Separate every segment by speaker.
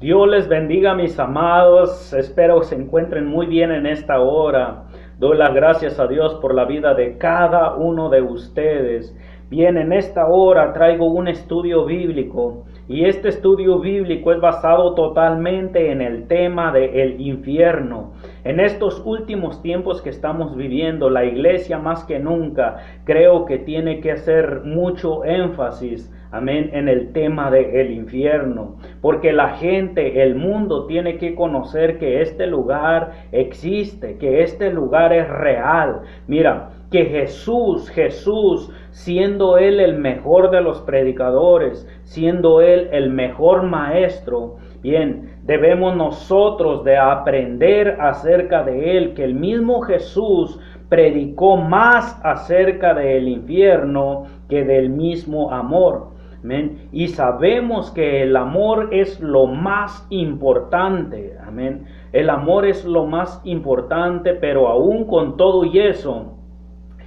Speaker 1: Dios les bendiga, mis amados. Espero se encuentren muy bien en esta hora. Doy las gracias a Dios por la vida de cada uno de ustedes. Bien, en esta hora traigo un estudio bíblico y este estudio bíblico es basado totalmente en el tema del infierno. En estos últimos tiempos que estamos viviendo, la iglesia más que nunca creo que tiene que hacer mucho énfasis, amén, en el tema del infierno, porque la gente, el mundo tiene que conocer que este lugar existe, que este lugar es real. Mira, que Jesús, siendo Él el mejor de los predicadores, siendo Él el mejor maestro, bien, debemos nosotros de aprender acerca de Él, que el mismo Jesús predicó más acerca del infierno que del mismo amor. Amén. Y sabemos que el amor es lo más importante. Amén. El amor es lo más importante, pero aún con todo y eso,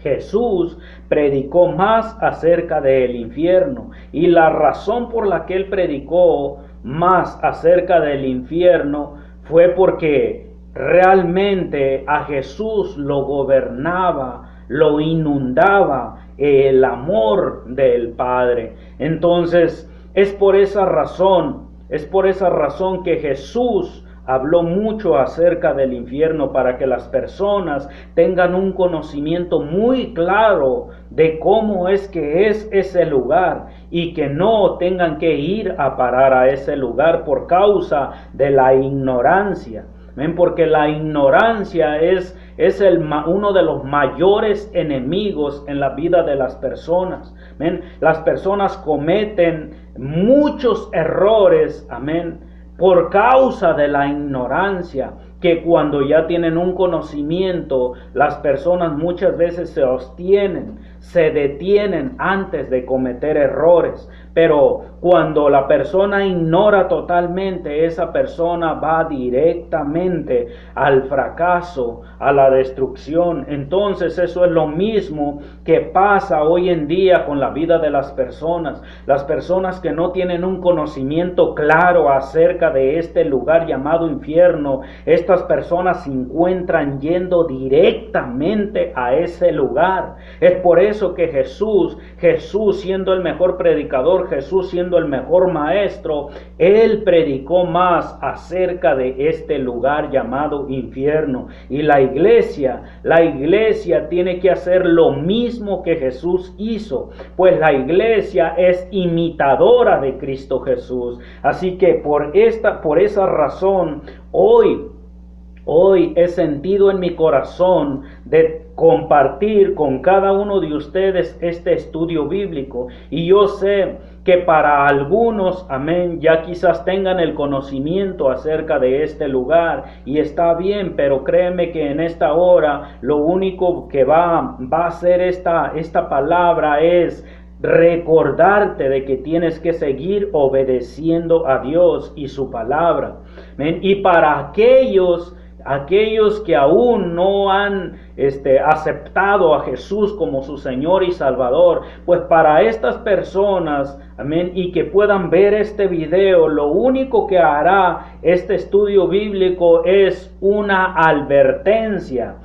Speaker 1: Jesús predicó más acerca del infierno. Y la razón por la que él predicó más acerca del infierno fue porque realmente a Jesús lo gobernaba, lo inundaba el amor del Padre. Entonces, es por esa razón que Jesús habló mucho acerca del infierno, para que las personas tengan un conocimiento muy claro de cómo es que es ese lugar y que no tengan que ir a parar a ese lugar por causa de la ignorancia. ¿Ven? Porque la ignorancia es uno de los mayores enemigos en la vida de las personas. ¿Ven? Las personas cometen muchos errores, amén, por causa de la ignorancia, que cuando ya tienen un conocimiento, las personas muchas veces se abstienen, se detienen antes de cometer errores. Pero cuando la persona ignora totalmente, esa persona va directamente al fracaso, a la destrucción. Entonces eso es lo mismo que pasa hoy en día con la vida de las personas. Las personas que no tienen un conocimiento claro acerca de este lugar llamado infierno, estas personas se encuentran yendo directamente a ese lugar. Es por eso que Jesús siendo el mejor predicador, Jesús siendo el mejor maestro, Él predicó más acerca de este lugar llamado infierno. Y la iglesia tiene que hacer lo mismo que Jesús hizo, pues la iglesia es imitadora de Cristo Jesús. Así que por esa razón, hoy he sentido en mi corazón de compartir con cada uno de ustedes este estudio bíblico. Y yo sé que para algunos, amén, ya quizás tengan el conocimiento acerca de este lugar, y está bien, pero créeme que en esta hora lo único que va a hacer esta palabra es recordarte de que tienes que seguir obedeciendo a Dios y su palabra. ¿Ven? Y para aquellos que aún no han aceptado a Jesús como su Señor y Salvador, pues para estas personas, amén, y que puedan ver este video, lo único que hará este estudio bíblico es una advertencia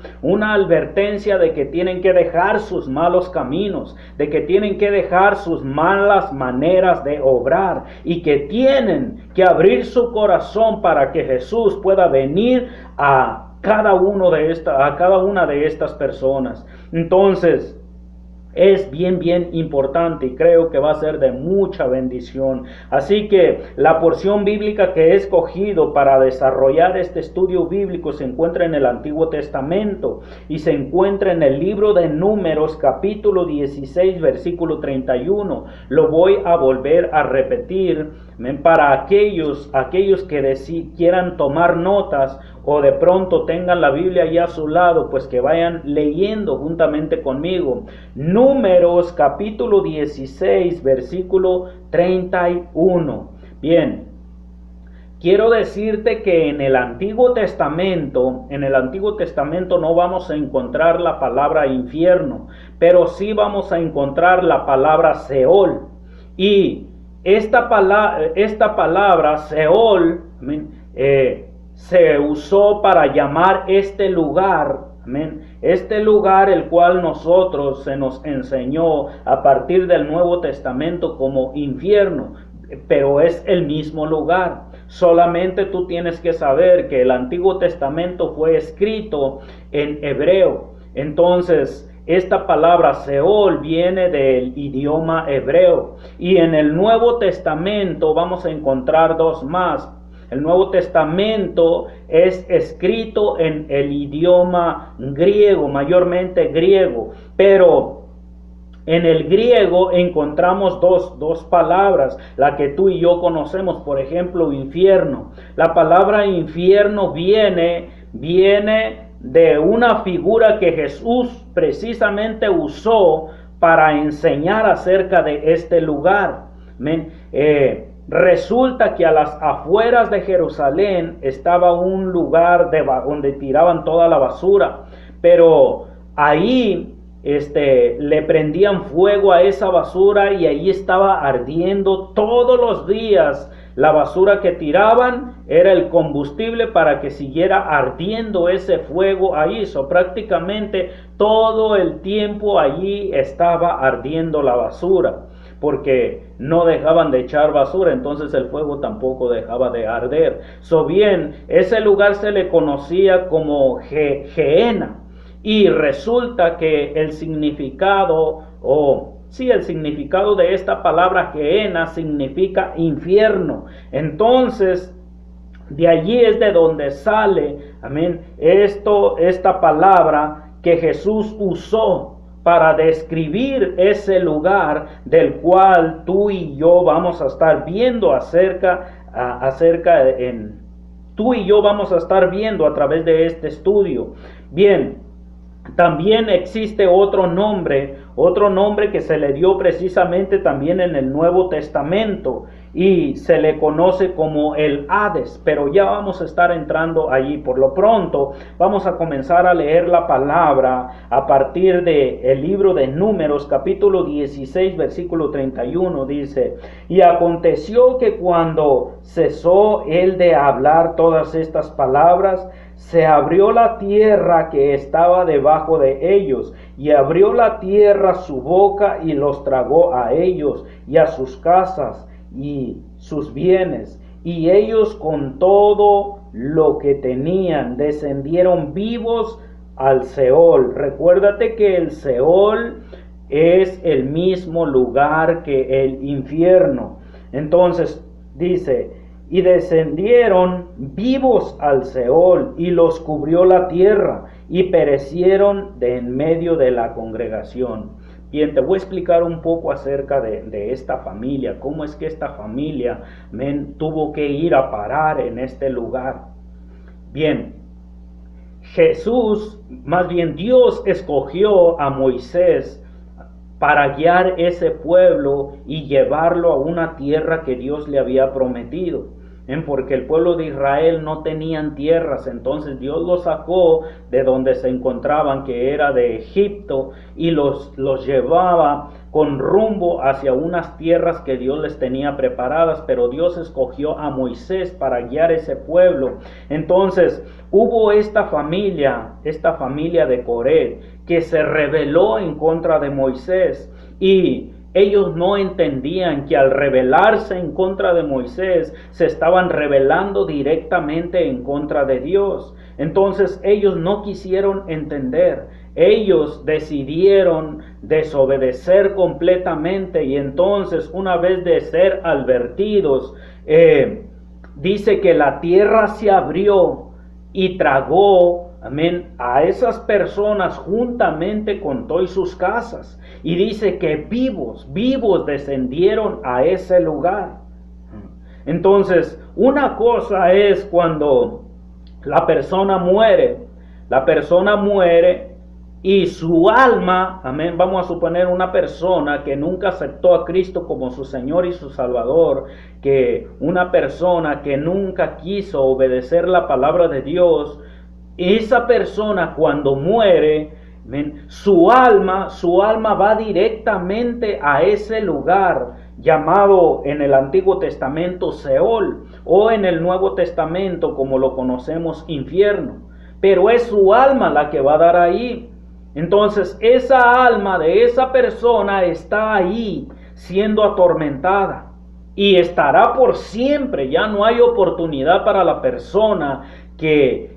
Speaker 1: de que tienen que dejar sus malos caminos, de que tienen que dejar sus malas maneras de obrar, y que tienen que abrir su corazón para que Jesús pueda venir a cada una de estas personas. Entonces, es bien importante, y creo que va a ser de mucha bendición. Así que la porción bíblica que he escogido para desarrollar este estudio bíblico se encuentra en el Antiguo Testamento y se encuentra en el libro de Números, capítulo 16, versículo 31. Lo voy a volver a repetir para aquellos que quieran tomar notas, o de pronto tengan la Biblia ya a su lado, pues que vayan leyendo juntamente conmigo. Números capítulo 16, versículo 31. Bien, quiero decirte que en el Antiguo Testamento no vamos a encontrar la palabra infierno, pero sí vamos a encontrar la palabra Seol. Y esta palabra Seol amén, se usó para llamar este lugar, amén, este lugar el cual nosotros se nos enseñó a partir del Nuevo Testamento como infierno, pero es el mismo lugar. Solamente tú tienes que saber que el Antiguo Testamento fue escrito en hebreo. Entonces, esta palabra Seol viene del idioma hebreo. Y en el Nuevo Testamento vamos a encontrar dos más. El Nuevo Testamento es escrito en el idioma griego, mayormente griego, pero en el griego encontramos dos palabras, la que tú y yo conocemos, por ejemplo, infierno. La palabra infierno viene de una figura que Jesús precisamente usó para enseñar acerca de este lugar. Resulta que a las afueras de Jerusalén estaba un lugar donde tiraban toda la basura, pero ahí le prendían fuego a esa basura y ahí estaba ardiendo todos los días. La basura que tiraban era el combustible para que siguiera ardiendo ese fuego ahí. Prácticamente todo el tiempo allí estaba ardiendo la basura, porque no dejaban de echar basura, entonces el fuego tampoco dejaba de arder. Bien, ese lugar se le conocía como Gehenna. Y resulta que el significado de esta palabra Gehenna significa infierno. Entonces, de allí es de donde sale, amén, esta palabra que Jesús usó para describir ese lugar del cual tú y yo vamos a estar viendo tú y yo vamos a estar viendo a través de este estudio. Bien. También existe otro nombre que se le dio precisamente también en el Nuevo Testamento y se le conoce como el Hades, pero ya vamos a estar entrando allí. Por lo pronto vamos a comenzar a leer la palabra a partir del libro de Números, capítulo 16, versículo 31, dice: y aconteció que cuando cesó él de hablar todas estas palabras, se abrió la tierra que estaba debajo de ellos, y abrió la tierra su boca y los tragó a ellos y a sus casas y sus bienes, y ellos con todo lo que tenían descendieron vivos al Seol. Recuérdate que el Seol es el mismo lugar que el infierno. Entonces dice: y descendieron vivos al Seol, y los cubrió la tierra, y perecieron de en medio de la congregación. Bien, te voy a explicar un poco acerca de esta familia, cómo es que esta familia tuvo que ir a parar en este lugar. Bien, Dios escogió a Moisés para guiar ese pueblo y llevarlo a una tierra que Dios le había prometido. Porque el pueblo de Israel no tenían tierras, entonces Dios los sacó de donde se encontraban, que era de Egipto, y los llevaba con rumbo hacia unas tierras que Dios les tenía preparadas, pero Dios escogió a Moisés para guiar ese pueblo. Entonces hubo esta familia de Coré, que se rebeló en contra de Moisés, y ellos no entendían que al rebelarse en contra de Moisés, se estaban rebelando directamente en contra de Dios. Entonces ellos no quisieron entender. Ellos decidieron desobedecer completamente, y entonces, una vez de ser advertidos, dice que la tierra se abrió y tragó, amén, a esas personas juntamente con todas sus casas. Y dice que vivos descendieron a ese lugar. Entonces, una cosa es cuando la persona muere y su alma, amén, vamos a suponer una persona que nunca aceptó a Cristo como su Señor y su Salvador, que una persona que nunca quiso obedecer la palabra de Dios, esa persona cuando muere, su alma va directamente a ese lugar llamado en el Antiguo Testamento Seol, o en el Nuevo Testamento, como lo conocemos, infierno. Pero es su alma la que va a dar ahí. Entonces esa alma de esa persona está ahí siendo atormentada y estará por siempre. Ya no hay oportunidad para la persona que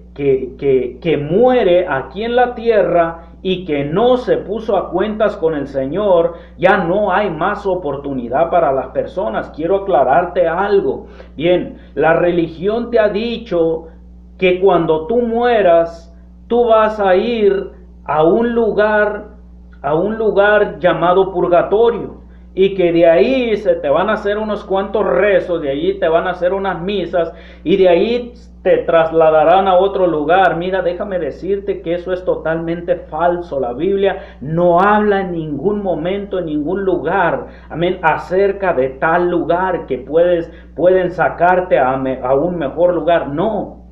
Speaker 1: muere aquí en la tierra y que no se puso a cuentas con el Señor. Ya no hay más oportunidad para las personas. Quiero aclararte algo. Bien, la religión te ha dicho que cuando tú mueras, tú vas a ir a un lugar llamado purgatorio, y que de ahí se te van a hacer unos cuantos rezos, de allí te van a hacer unas misas, y de ahí te trasladarán a otro lugar. Mira, déjame decirte que eso es totalmente falso. La Biblia no habla en ningún momento, en ningún lugar, amén, acerca de tal lugar que pueden sacarte a un mejor lugar. No,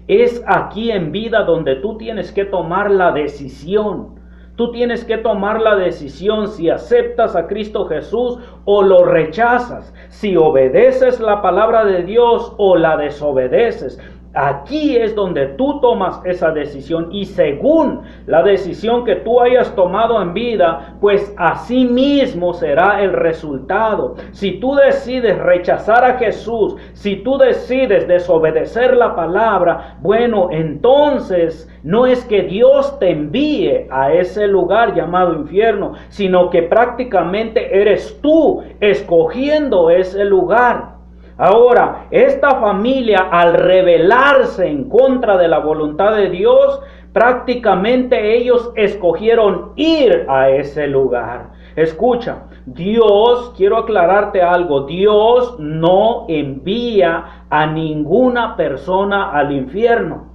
Speaker 1: es aquí en vida donde tú tienes que tomar la decisión. Tú tienes que tomar la decisión si aceptas a Cristo Jesús o lo rechazas, si obedeces la palabra de Dios o la desobedeces. Aquí es donde tú tomas esa decisión, y según la decisión que tú hayas tomado en vida, pues así mismo será el resultado. Si tú decides rechazar a Jesús, si tú decides desobedecer la palabra, bueno, entonces no es que Dios te envíe a ese lugar llamado infierno, sino que prácticamente eres tú escogiendo ese lugar. Ahora, esta familia, al rebelarse en contra de la voluntad de Dios, prácticamente ellos escogieron ir a ese lugar. Escucha, Dios, quiero aclararte algo, Dios no envía a ninguna persona al infierno.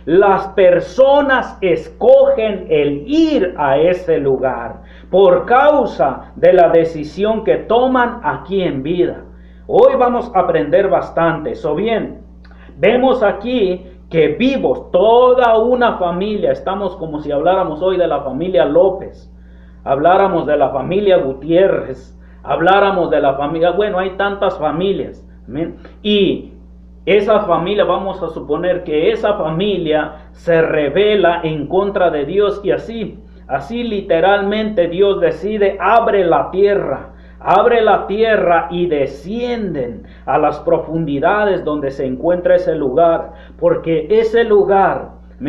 Speaker 1: Las personas escogen el ir a ese lugar por causa de la decisión que toman aquí en vida. Hoy vamos a aprender bastante. So bien, vemos aquí que vivos, toda una familia, estamos como si habláramos hoy de la familia López, habláramos de la familia Gutiérrez, habláramos de la familia, bueno, hay tantas familias, ¿amén? Y esa familia, vamos a suponer que esa familia se rebela en contra de Dios, y así literalmente Dios decide, abre la tierra y descienden a las profundidades donde se encuentra ese lugar, porque ese lugar,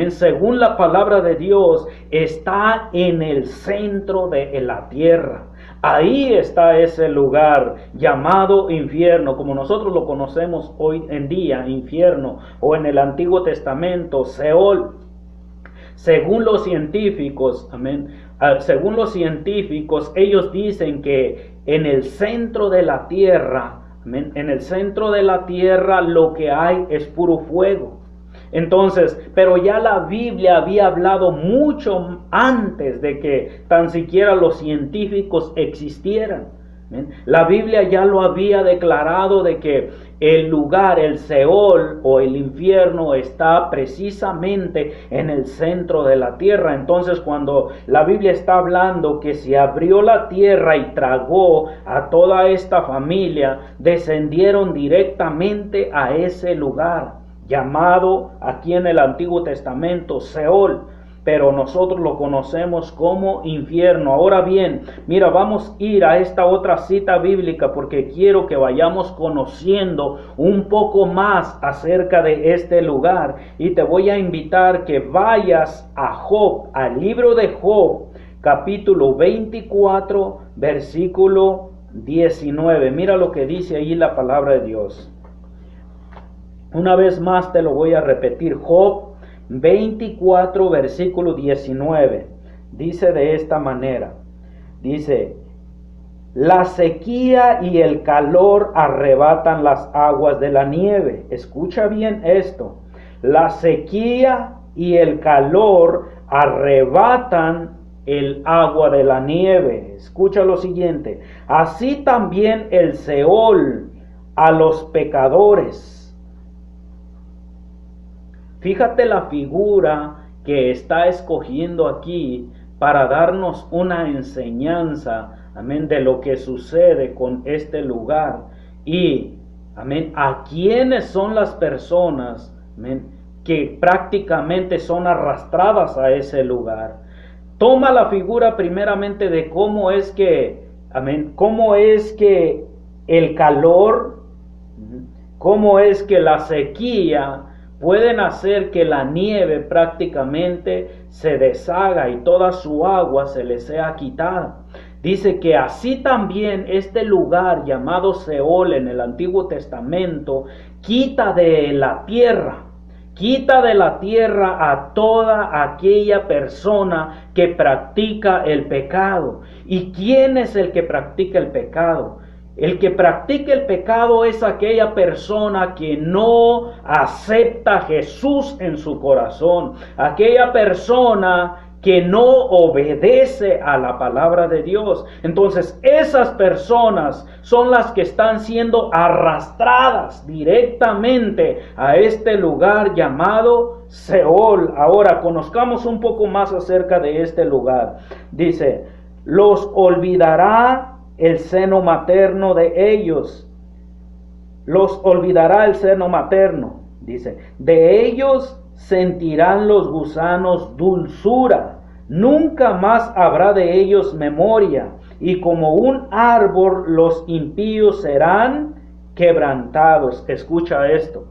Speaker 1: según la palabra de Dios, está en el centro de la tierra. Ahí está ese lugar llamado infierno, como nosotros lo conocemos hoy en día, infierno, o en el Antiguo Testamento, Seol. Según los científicos, amén, según los científicos, ellos dicen que en el centro de la tierra, amén, en el centro de la tierra lo que hay es puro fuego. Entonces, pero ya la Biblia había hablado mucho antes de que tan siquiera los científicos existieran. La Biblia ya lo había declarado de que el lugar, el Seol o el infierno, está precisamente en el centro de la tierra. Entonces, cuando la Biblia está hablando que se abrió la tierra y tragó a toda esta familia, descendieron directamente a ese lugar llamado aquí en el Antiguo Testamento Seol, pero nosotros lo conocemos como infierno. Ahora bien, mira, vamos a ir a esta otra cita bíblica porque quiero que vayamos conociendo un poco más acerca de este lugar, y te voy a invitar que vayas a Job, al libro de Job, capítulo 24, versículo 19. Mira lo que dice ahí la palabra de Dios. Una vez más te lo voy a repetir. Job 24, versículo 19. Dice de esta manera. Dice: la sequía y el calor arrebatan las aguas de la nieve. Escucha bien esto. La sequía y el calor arrebatan el agua de la nieve. Escucha lo siguiente. Así también el Seol a los pecadores. Fíjate la figura que está escogiendo aquí para darnos una enseñanza amén, de lo que sucede con este lugar. Y, amén, ¿a quiénes son las personas, amén, que prácticamente son arrastradas a ese lugar? Toma la figura primeramente de cómo es que, amén, cómo es que el calor, cómo es que la sequía pueden hacer que la nieve prácticamente se deshaga y toda su agua se le sea quitada. Dice que así también este lugar llamado Seol en el Antiguo Testamento quita de la tierra a toda aquella persona que practica el pecado. ¿Y quién es el que practica el pecado? El que practica el pecado es aquella persona que no acepta a Jesús en su corazón, aquella persona que no obedece a la palabra de Dios. Entonces esas personas son las que están siendo arrastradas directamente a este lugar llamado Seol. Ahora conozcamos un poco más acerca de este lugar. Dice, los olvidará el seno materno de ellos. Los olvidará el seno materno. Dice, de ellos sentirán los gusanos dulzura, nunca más habrá de ellos memoria, y como un árbol los impíos serán quebrantados. Escucha esto.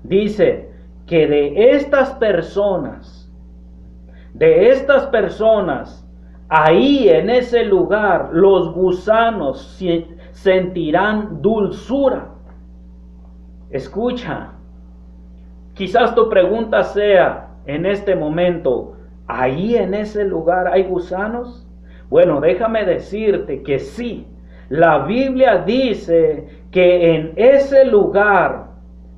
Speaker 1: Dice que de estas personas, ahí en ese lugar, los gusanos sentirán dulzura. Escucha. Quizás tu pregunta sea en este momento, ¿ahí en ese lugar hay gusanos? Bueno, déjame decirte que sí. La Biblia dice que en ese lugar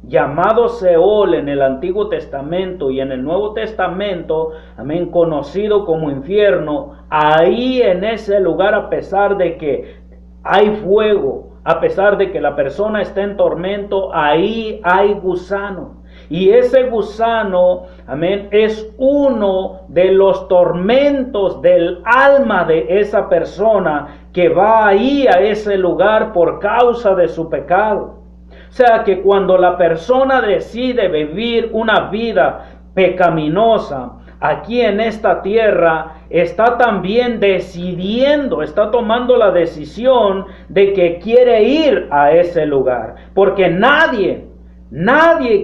Speaker 1: llamado Seol en el Antiguo Testamento y en el Nuevo Testamento, amén, conocido como infierno, ahí en ese lugar, a pesar de que hay fuego, a pesar de que la persona está en tormento, ahí hay gusano. Y ese gusano, amén, es uno de los tormentos del alma de esa persona que va ahí a ese lugar por causa de su pecado. O sea que cuando la persona decide vivir una vida pecaminosa aquí en esta tierra, está también decidiendo, está tomando la decisión de que quiere ir a ese lugar. Porque nadie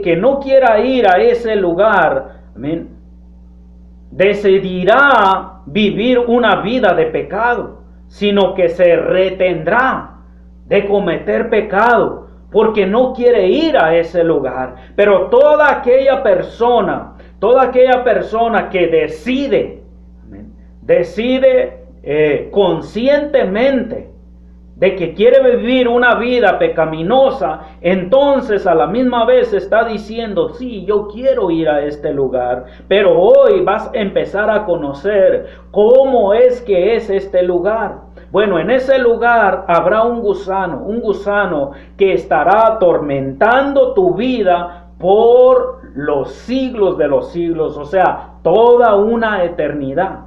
Speaker 1: que no quiera ir a ese lugar, amén, decidirá vivir una vida de pecado, sino que se retendrá de cometer pecado, porque no quiere ir a ese lugar. Pero toda aquella persona que decide conscientemente de que quiere vivir una vida pecaminosa, entonces a la misma vez está diciendo, sí, yo quiero ir a este lugar, pero hoy vas a empezar a conocer cómo es que es este lugar. Bueno, en ese lugar habrá un gusano que estará atormentando tu vida por los siglos de los siglos, o sea, toda una eternidad.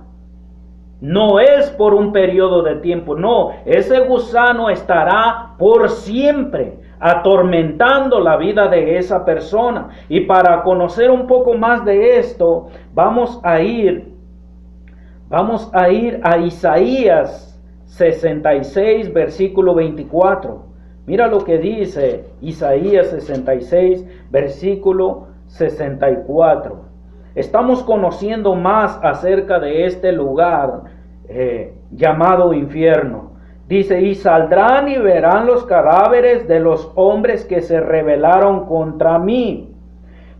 Speaker 1: No es por un periodo de tiempo, no, ese gusano estará por siempre atormentando la vida de esa persona. Y para conocer un poco más de esto, vamos a ir a Isaías 66, versículo 24. Mira lo que dice Isaías 66, versículo 64. Estamos conociendo más acerca de este lugar llamado infierno. Dice, y saldrán y verán los cadáveres de los hombres que se rebelaron contra mí,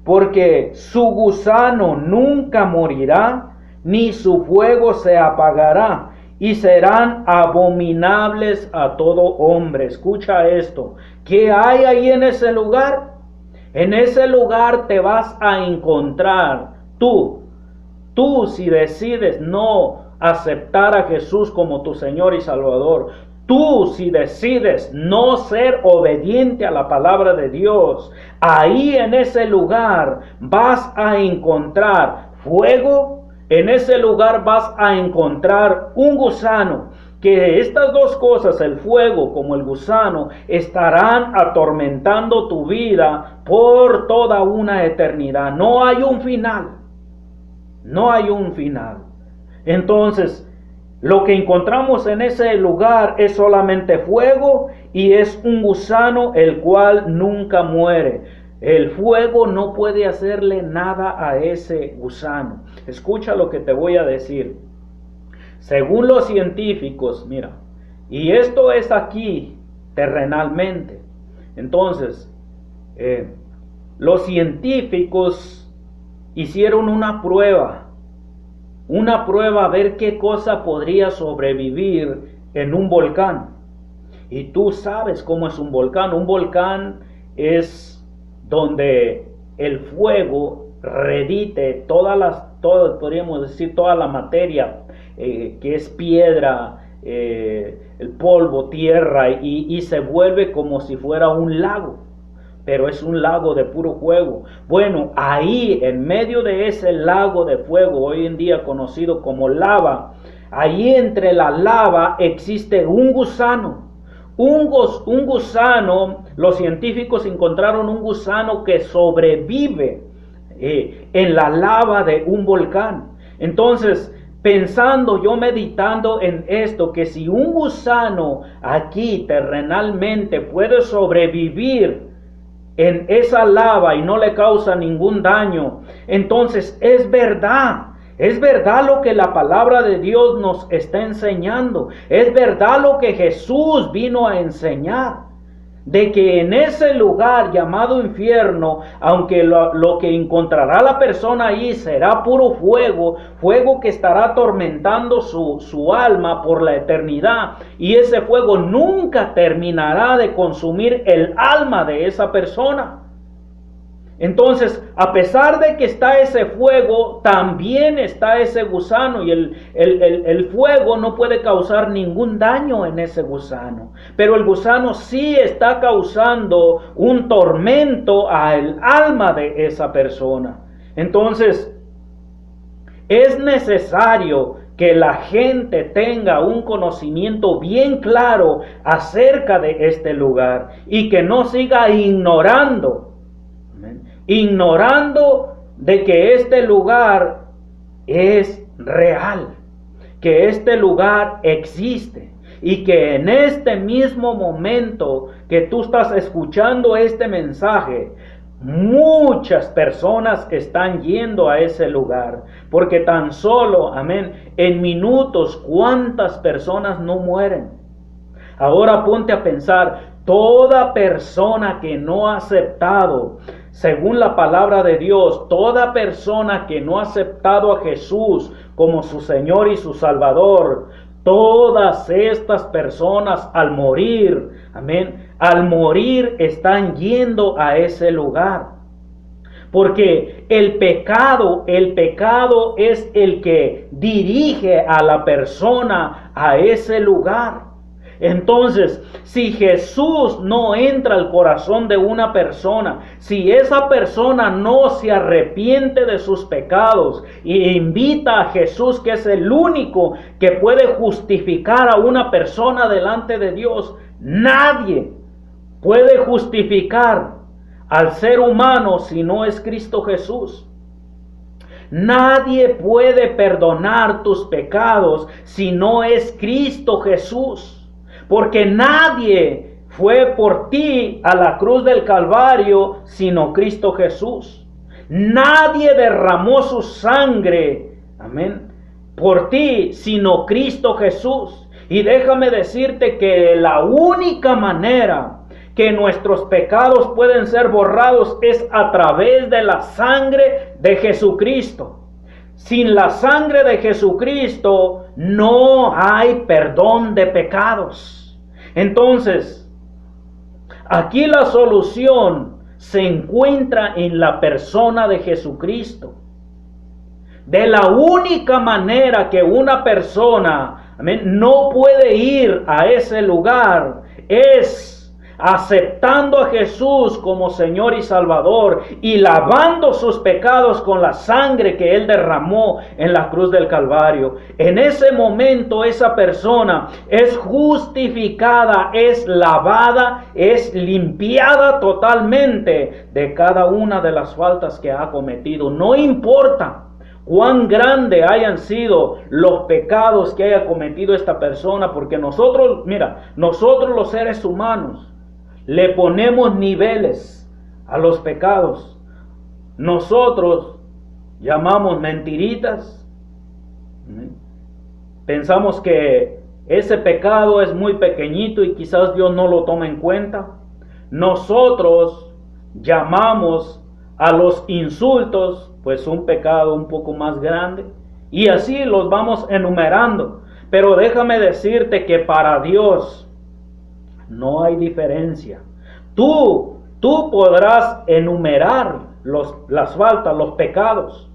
Speaker 1: porque su gusano nunca morirá, ni su fuego se apagará, y serán abominables a todo hombre. Escucha esto. ¿Qué hay ahí en ese lugar? En ese lugar te vas a encontrar Tú si decides no aceptar a Jesús como tu Señor y Salvador, tú si decides no ser obediente a la palabra de Dios, ahí en ese lugar vas a encontrar fuego, en ese lugar vas a encontrar un gusano que estas dos cosas, el fuego como el gusano, estarán atormentando tu vida por toda una eternidad. No hay un final. No hay un final. Entonces, lo que encontramos en ese lugar es solamente fuego y es un gusano el cual nunca muere. El fuego no puede hacerle nada a ese gusano. Escucha lo que te voy a decir. Según los científicos, mira, y esto es aquí terrenalmente. Entonces, los científicos hicieron una prueba a ver qué cosa podría sobrevivir en un volcán. Y tú sabes cómo es un volcán. Un volcán es donde el fuego redite podríamos decir, toda la materia que es piedra, el polvo, tierra, y se vuelve como si fuera un lago. Pero es un lago de puro fuego. Bueno, ahí en medio de ese lago de fuego, hoy en día conocido como lava, ahí entre la lava existe un gusano. Un gusano, los científicos encontraron un gusano que sobrevive en la lava de un volcán. Entonces, pensando, yo meditando en esto, que si un gusano aquí terrenalmente puede sobrevivir en esa lava y no le causa ningún daño, entonces es verdad lo que la palabra de Dios nos está enseñando, es verdad lo que Jesús vino a enseñar, de que en ese lugar llamado infierno, aunque lo que encontrará la persona ahí será puro fuego que estará atormentando su alma por la eternidad, y ese fuego nunca terminará de consumir el alma de esa persona. Entonces, a pesar de que está ese fuego, también está ese gusano, y el fuego no puede causar ningún daño en ese gusano, pero el gusano sí está causando un tormento al alma de esa persona. Entonces, es necesario que la gente tenga un conocimiento bien claro acerca de este lugar y que no siga ignorando de que este lugar es real, que este lugar existe, y que en este mismo momento que tú estás escuchando este mensaje, muchas personas están yendo a ese lugar, porque tan solo, amén, en minutos, ¿cuántas personas no mueren? Ahora ponte a pensar, toda persona que no ha aceptado, según la palabra de Dios, toda persona que no ha aceptado a Jesús como su Señor y su Salvador, todas estas personas al morir, amén, al morir están yendo a ese lugar. Porque el pecado es el que dirige a la persona a ese lugar. Entonces, si Jesús no entra al corazón de una persona, si esa persona no se arrepiente de sus pecados e invita a Jesús, que es el único que puede justificar a una persona delante de Dios, nadie puede justificar al ser humano si no es Cristo Jesús. Nadie puede perdonar tus pecados si no es Cristo Jesús. Porque nadie fue por ti a la cruz del Calvario sino Cristo Jesús. Nadie derramó su sangre, amén, por ti sino Cristo Jesús. Y déjame decirte que la única manera que nuestros pecados pueden ser borrados es a través de la sangre de Jesucristo. Sin la sangre de Jesucristo no hay perdón de pecados. Entonces, aquí la solución se encuentra en la persona de Jesucristo. De la única manera que una persona, amén, no puede ir a ese lugar es aceptando a Jesús como Señor y Salvador y lavando sus pecados con la sangre que Él derramó en la cruz del Calvario, en ese momento esa persona es justificada, es lavada, es limpiada totalmente de cada una de las faltas que ha cometido. No importa cuán grande hayan sido los pecados que haya cometido esta persona, porque nosotros los seres humanos le ponemos niveles a los pecados. Nosotros llamamos mentiritas, pensamos que ese pecado es muy pequeñito y quizás Dios no lo toma en cuenta. Nosotros llamamos a los insultos pues un pecado un poco más grande, y así los vamos enumerando. Pero déjame decirte que para Dios no hay diferencia. Tú podrás enumerar las faltas, los pecados.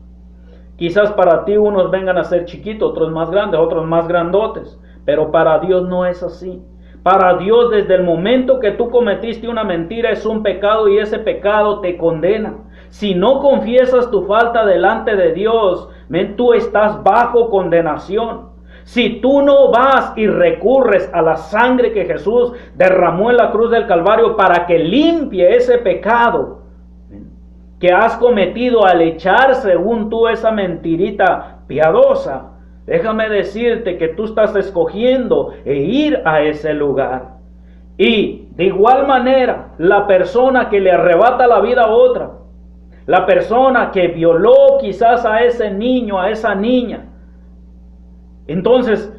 Speaker 1: Quizás para ti unos vengan a ser chiquitos, otros más grandes, otros más grandotes, pero para Dios no es así. Para Dios, desde el momento que tú cometiste una mentira, es un pecado y ese pecado te condena. Si no confiesas tu falta delante de Dios, tú estás bajo condenación. Si tú no vas y recurres a la sangre que Jesús derramó en la cruz del Calvario para que limpie ese pecado que has cometido al echar según tú esa mentirita piadosa, déjame decirte que tú estás escogiendo ir a ese lugar. Y de igual manera, la persona que le arrebata la vida a otra, la persona que violó quizás a ese niño, a esa niña, entonces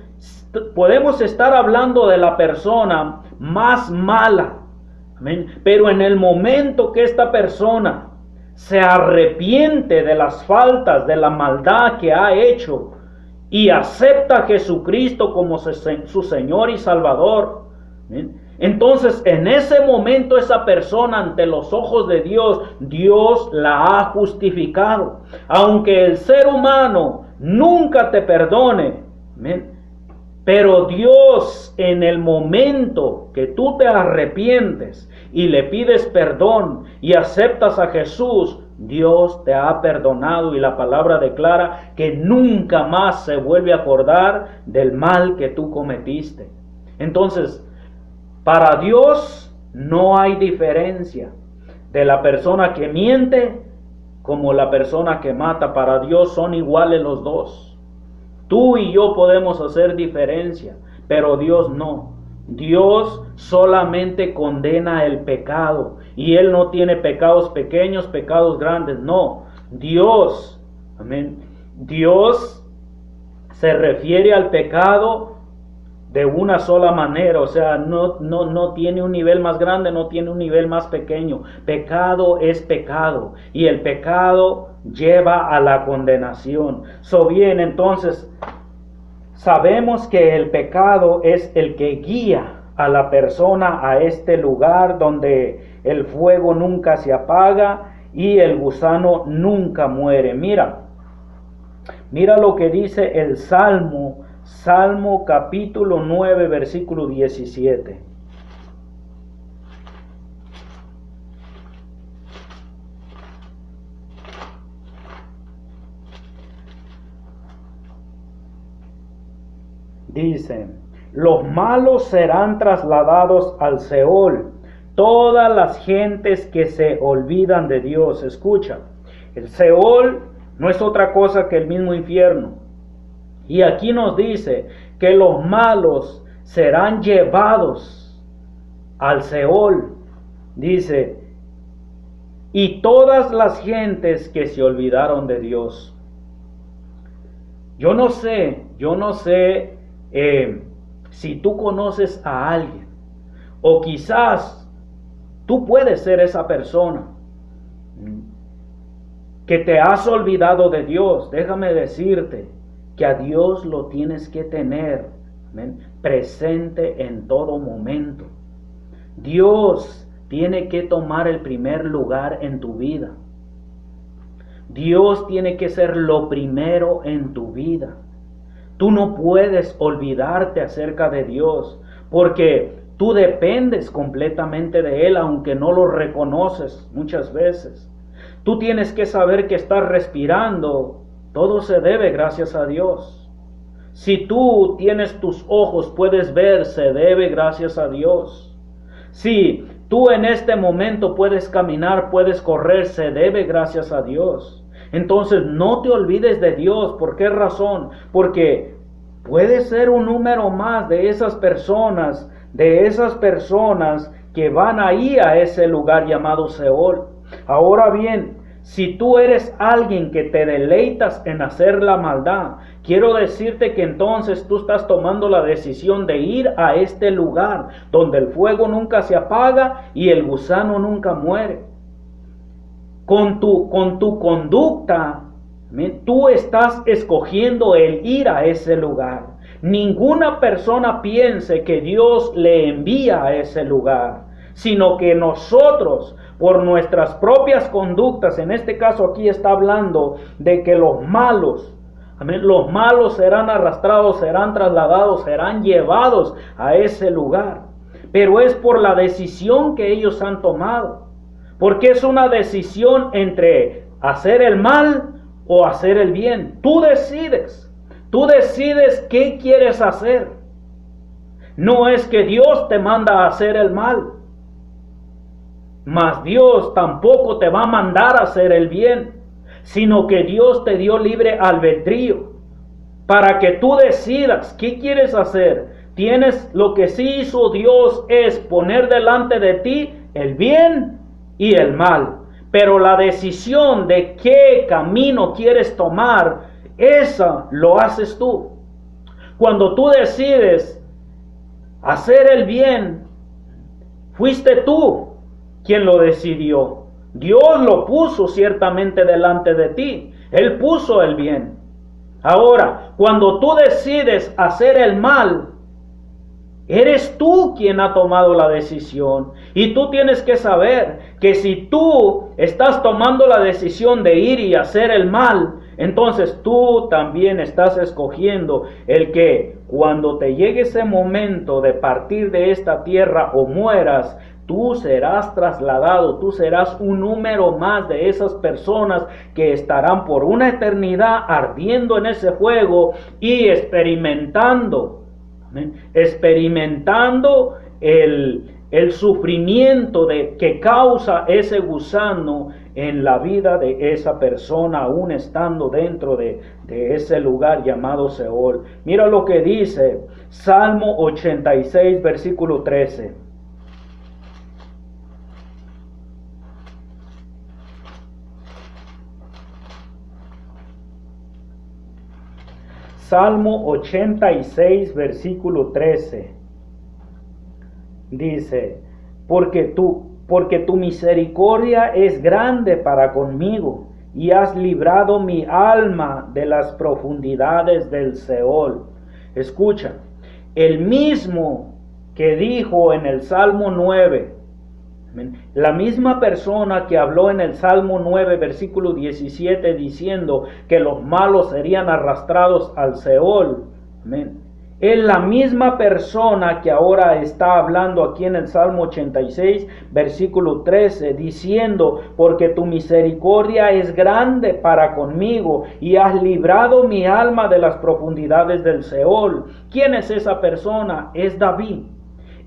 Speaker 1: podemos estar hablando de la persona más mala. Amén. Pero en el momento que esta persona se arrepiente de las faltas, de la maldad que ha hecho, y acepta a Jesucristo como su Señor y Salvador, entonces en ese momento esa persona ante los ojos de Dios, Dios la ha justificado. Aunque el ser humano nunca te perdone, pero Dios, en el momento que tú te arrepientes y le pides perdón y aceptas a Jesús, Dios te ha perdonado, y la palabra declara que nunca más se vuelve a acordar del mal que tú cometiste. Entonces, para Dios no hay diferencia de la persona que miente como la persona que mata. Para Dios son iguales los dos. Tú y yo podemos hacer diferencia, pero Dios no. Dios solamente condena el pecado, y Él no tiene pecados pequeños, pecados grandes, no. Dios, amén. Dios se refiere al pecado de una sola manera, o sea, no tiene un nivel más grande, no tiene un nivel más pequeño. Pecado es pecado, y el pecado lleva a la condenación. Bien, entonces sabemos que el pecado es el que guía a la persona a este lugar donde el fuego nunca se apaga y el gusano nunca muere. Mira lo que dice el Salmo capítulo 9, versículo 17. Dice: los malos serán trasladados al Seol, todas las gentes que se olvidan de Dios. Escucha, el Seol no es otra cosa que el mismo infierno. Y aquí nos dice que los malos serán llevados al Seol. Dice, y todas las gentes que se olvidaron de Dios. Yo no sé si tú conoces a alguien, o quizás tú puedes ser esa persona que te has olvidado de Dios. Déjame decirte que a Dios lo tienes que tener presente en todo momento. Dios tiene que tomar el primer lugar en tu vida. Dios tiene que ser lo primero en tu vida. Tú no puedes olvidarte acerca de Dios, porque Tú dependes completamente de Él, aunque no lo reconoces muchas veces. Tú tienes que saber que estás respirando. Todo se debe gracias a Dios. Si tú tienes tus ojos, puedes ver, se debe gracias a Dios. Si tú en este momento puedes caminar, puedes correr, se debe gracias a Dios. Entonces no te olvides de Dios. ¿Por qué razón? Porque puedes ser un número más de esas personas que van ahí a ese lugar llamado Seol. Ahora bien, si tú eres alguien que te deleitas en hacer la maldad, quiero decirte que entonces tú estás tomando la decisión de ir a este lugar donde el fuego nunca se apaga y el gusano nunca muere. Con tu conducta, tú estás escogiendo el ir a ese lugar. Ninguna persona piense que Dios le envía a ese lugar, sino que nosotros, por nuestras propias conductas, en este caso aquí está hablando de que los malos serán arrastrados, serán trasladados, serán llevados a ese lugar. Pero es por la decisión que ellos han tomado, porque es una decisión entre hacer el mal o hacer el bien. Tú decides qué quieres hacer. No es que Dios te manda a hacer el mal, mas Dios tampoco te va a mandar a hacer el bien, sino que Dios te dio libre albedrío para que tú decidas qué quieres hacer. Lo que sí hizo Dios es poner delante de ti el bien y el mal, pero la decisión de qué camino quieres tomar, esa lo haces tú. Cuando tú decides hacer el bien, fuiste tú quien lo decidió. Dios lo puso ciertamente delante de ti. Él puso el bien. Ahora, cuando tú decides hacer el mal, eres tú quien ha tomado la decisión. Y tú tienes que saber que si tú estás tomando la decisión de ir y hacer el mal, entonces tú también estás escogiendo el que cuando te llegue ese momento de partir de esta tierra o mueras, tú serás trasladado, tú serás un número más de esas personas que estarán por una eternidad ardiendo en ese fuego y experimentando el sufrimiento que causa ese gusano en la vida de esa persona, aún estando dentro de ese lugar llamado Seol. Mira lo que dice Salmo 86, versículo 13. Salmo 86, versículo 13. Dice, porque tu misericordia es grande para conmigo, y has librado mi alma de las profundidades del Seol. Escucha, el mismo que dijo en el Salmo 9, la misma persona que habló en el Salmo 9, versículo 17, diciendo que los malos serían arrastrados al Seol. Amén. Es la misma persona que ahora está hablando aquí en el Salmo 86, versículo 13, diciendo, porque tu misericordia es grande para conmigo y has librado mi alma de las profundidades del Seol. ¿Quién es esa persona? Es David,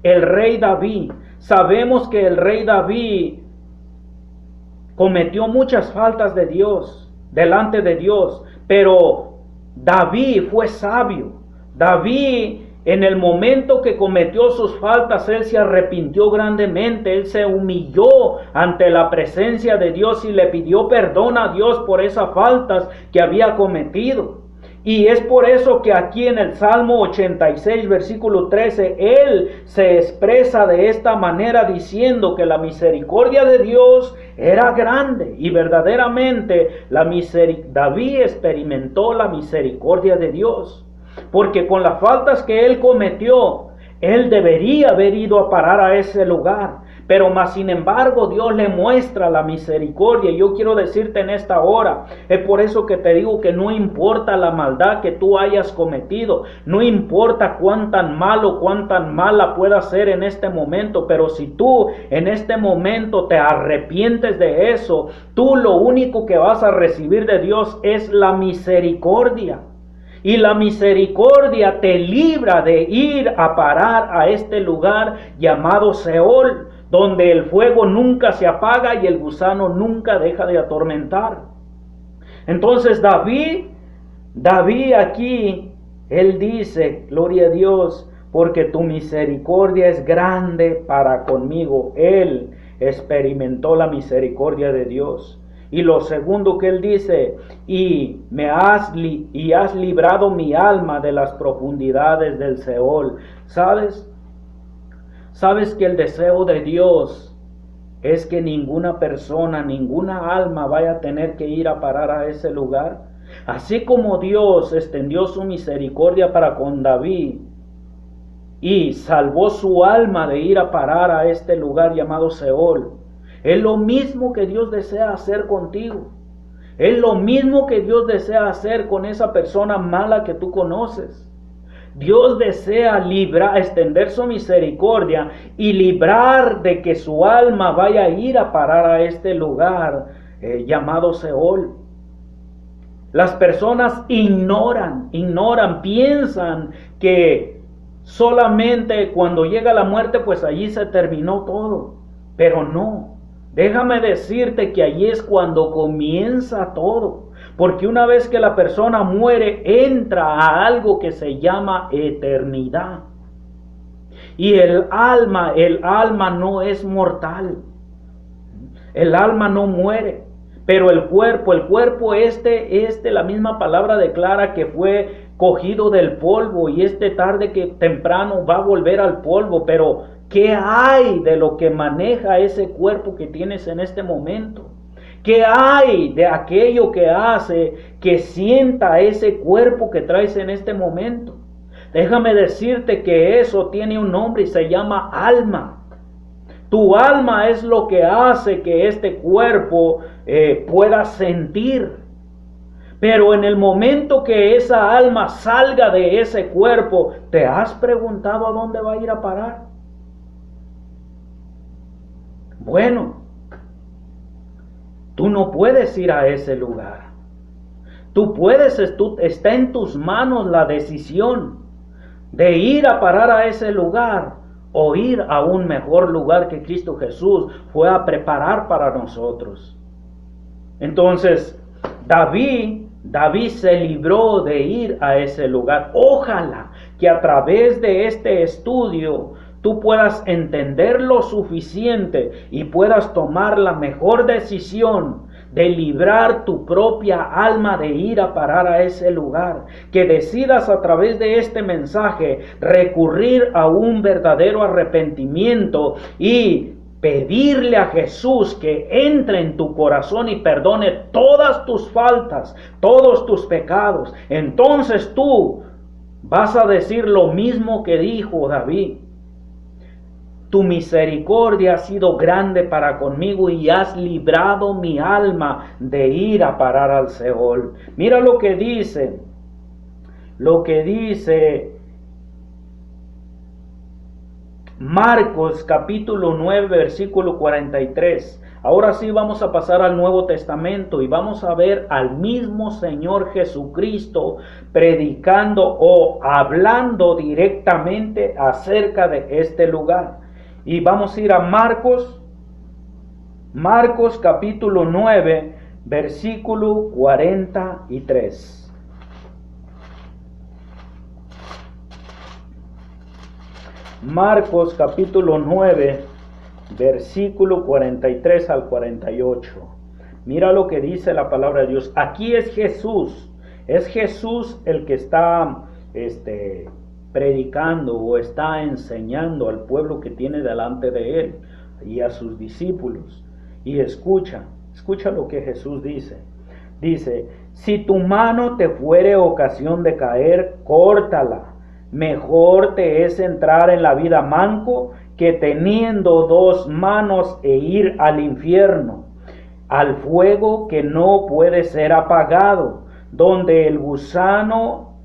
Speaker 1: el rey David. Sabemos que el rey David cometió muchas faltas de Dios, delante de Dios, pero David fue sabio. David, en el momento que cometió sus faltas, él se arrepintió grandemente, él se humilló ante la presencia de Dios y le pidió perdón a Dios por esas faltas que había cometido. Y es por eso que aquí en el Salmo 86, versículo 13, él se expresa de esta manera diciendo que la misericordia de Dios era grande. Y verdaderamente David experimentó la misericordia de Dios. Porque con las faltas que él cometió, él debería haber ido a parar a ese lugar. Pero más sin embargo Dios le muestra la misericordia. Yo quiero decirte en esta hora, es por eso que te digo que no importa la maldad que tú hayas cometido, no importa cuán tan malo, cuán tan mala pueda ser en este momento, pero si tú en este momento te arrepientes de eso, tú lo único que vas a recibir de Dios es la misericordia. Y la misericordia te libra de ir a parar a este lugar llamado Seol, donde el fuego nunca se apaga y el gusano nunca deja de atormentar. Entonces David aquí, él dice, gloria a Dios, porque tu misericordia es grande para conmigo. Él experimentó la misericordia de Dios. Y lo segundo que él dice, has librado mi alma de las profundidades del Seol. ¿Sabes que el deseo de Dios es que ninguna persona, ninguna alma vaya a tener que ir a parar a ese lugar? Así como Dios extendió su misericordia para con David y salvó su alma de ir a parar a este lugar llamado Seol, es lo mismo que Dios desea hacer contigo. Es lo mismo que Dios desea hacer con esa persona mala que tú conoces. Dios desea extender su misericordia y librar de que su alma vaya a ir a parar a este lugar llamado Seol. Las personas ignoran, piensan que solamente cuando llega la muerte, pues allí se terminó todo. Pero no. Déjame decirte que allí es cuando comienza todo, porque una vez que la persona muere, entra a algo que se llama eternidad. Y el alma no es mortal. El alma no muere, pero el cuerpo la misma palabra declara que fue cogido del polvo y tarde que temprano va a volver al polvo, pero ¿qué hay de lo que maneja ese cuerpo que tienes en este momento? ¿Qué hay de aquello que hace que sienta ese cuerpo que traes en este momento? Déjame decirte que eso tiene un nombre y se llama alma. Tu alma es lo que hace que este cuerpo pueda sentir. Pero en el momento que esa alma salga de ese cuerpo, ¿te has preguntado a dónde va a ir a parar? Bueno, tú no puedes ir a ese lugar. Está en tus manos la decisión de ir a parar a ese lugar o ir a un mejor lugar que Cristo Jesús fue a preparar para nosotros. Entonces, David se libró de ir a ese lugar. Ojalá que a través de este estudio tú puedas entender lo suficiente y puedas tomar la mejor decisión de librar tu propia alma de ir a parar a ese lugar. Que decidas a través de este mensaje recurrir a un verdadero arrepentimiento y pedirle a Jesús que entre en tu corazón y perdone todas tus faltas, todos tus pecados. Entonces tú vas a decir lo mismo que dijo David. Tu misericordia ha sido grande para conmigo y has librado mi alma de ir a parar al Seol. Mira lo que dice Marcos capítulo 9 versículo 43. Ahora sí vamos a pasar al Nuevo Testamento y vamos a ver al mismo Señor Jesucristo predicando o hablando directamente acerca de este lugar. Y vamos a ir a Marcos capítulo 9 versículo 43. Marcos capítulo 9, versículo 43 al 48. Mira lo que dice la palabra de Dios. Aquí es Jesús el que está predicando o está enseñando al pueblo que tiene delante de él y a sus discípulos. Y escucha lo que Jesús dice. Dice, si tu mano te fuere ocasión de caer, córtala. Mejor te es entrar en la vida manco que teniendo dos manos e ir al infierno, al fuego que no puede ser apagado, donde el gusano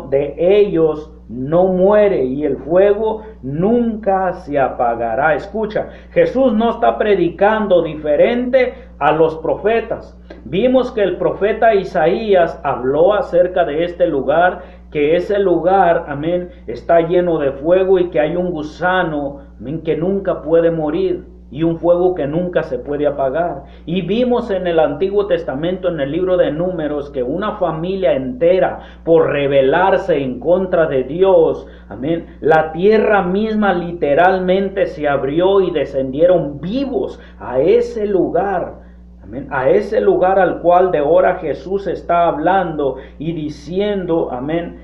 Speaker 1: de ellos no muere y el fuego nunca se apagará. Escucha, Jesús no está predicando diferente a los profetas. Vimos que el profeta Isaías habló acerca de este lugar, que ese lugar, amén, está lleno de fuego y que hay un gusano, amén, que nunca puede morir. Y un fuego que nunca se puede apagar. Y vimos en el Antiguo Testamento, en el libro de Números, que una familia entera, por rebelarse en contra de Dios, amén, la tierra misma literalmente se abrió y descendieron vivos a ese lugar. Amén, a ese lugar al cual de ahora Jesús está hablando y diciendo, amén,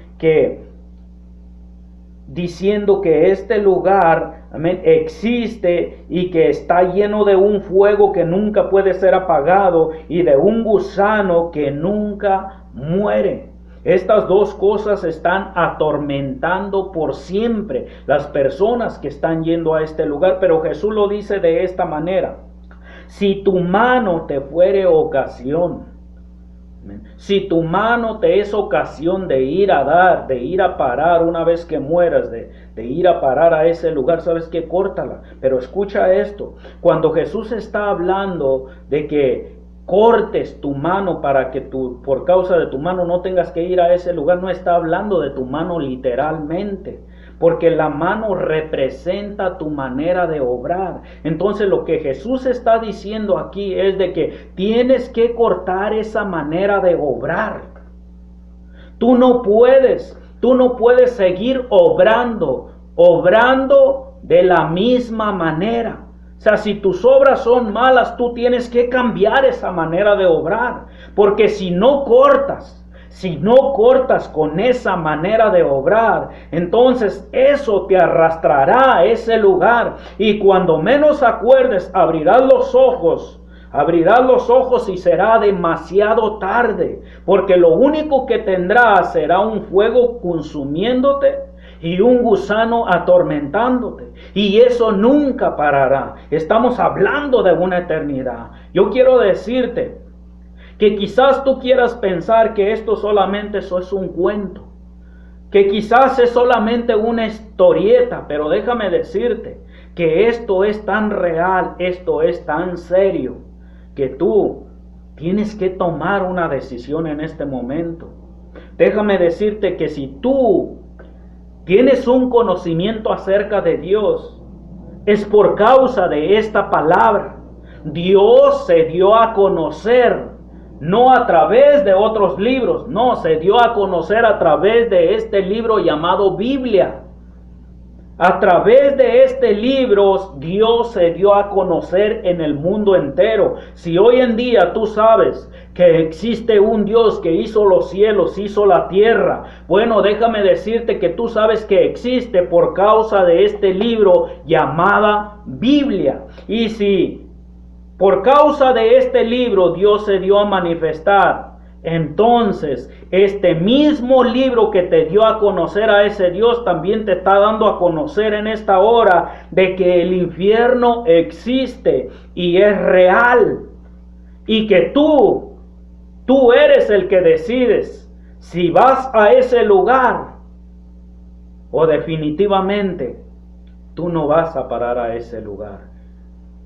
Speaker 1: diciendo que este lugar, amén, existe y que está lleno de un fuego que nunca puede ser apagado y de un gusano que nunca muere. Estas dos cosas están atormentando por siempre las personas que están yendo a este lugar, pero Jesús lo dice de esta manera: si tu mano te fuere ocasión, si tu mano te es ocasión de ir a dar, de ir a parar una vez que mueras, de ir a parar a ese lugar, ¿sabes qué? Córtala. Pero escucha esto, cuando Jesús está hablando de que cortes tu mano para que por causa de tu mano no tengas que ir a ese lugar, no está hablando de tu mano literalmente, porque la mano representa tu manera de obrar. Entonces lo que Jesús está diciendo aquí es de que tienes que cortar esa manera de obrar. Tú no puedes seguir obrando de la misma manera. O sea, si tus obras son malas, tú tienes que cambiar esa manera de obrar, porque si no cortas con esa manera de obrar, entonces eso te arrastrará a ese lugar y cuando menos acuerdes abrirás los ojos y será demasiado tarde, porque lo único que tendrás será un fuego consumiéndote y un gusano atormentándote, y eso nunca parará. Estamos hablando de una eternidad. Yo quiero decirte que quizás tú quieras pensar que esto solamente es un cuento, que quizás es solamente una historieta, pero déjame decirte que esto es tan real, esto es tan serio, que tú tienes que tomar una decisión en este momento. Déjame decirte que si tú tienes un conocimiento acerca de Dios, es por causa de esta palabra. Dios se dio a conocer, no a través de otros libros, no, se dio a conocer a través de este libro llamado Biblia. A través de este libro, Dios se dio a conocer en el mundo entero. Si hoy en día tú sabes que existe un Dios que hizo los cielos, hizo la tierra, bueno, déjame decirte que tú sabes que existe por causa de este libro llamada Biblia. Y si por causa de este libro Dios se dio a manifestar, entonces este mismo libro que te dio a conocer a ese Dios también te está dando a conocer en esta hora de que el infierno existe y es real, y que tú eres el que decides si vas a ese lugar o definitivamente tú no vas a parar a ese lugar.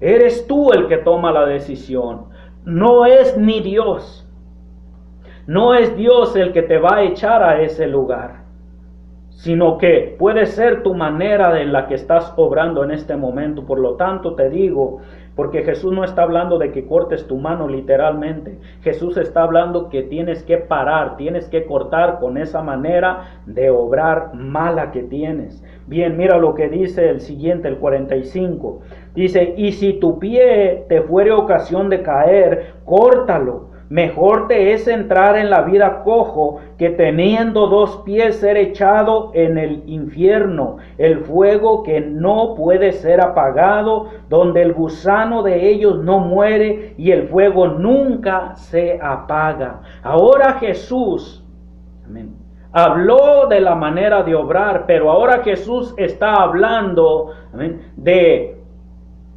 Speaker 1: Eres tú el que toma la decisión, no es ni Dios. No es Dios el que te va a echar a ese lugar, sino que puede ser tu manera en la que estás obrando en este momento. Por lo tanto te digo, porque Jesús no está hablando de que cortes tu mano literalmente. Jesús está hablando que tienes que parar, tienes que cortar con esa manera de obrar mala que tienes. Bien, mira lo que dice el siguiente, el 45. Dice, y si tu pie te fuere ocasión de caer, córtalo. Mejor te es entrar en la vida cojo que teniendo dos pies ser echado en el infierno, el fuego que no puede ser apagado, donde el gusano de ellos no muere y el fuego nunca se apaga. Ahora Jesús, amén, habló de la manera de obrar, pero ahora Jesús está hablando, amén, de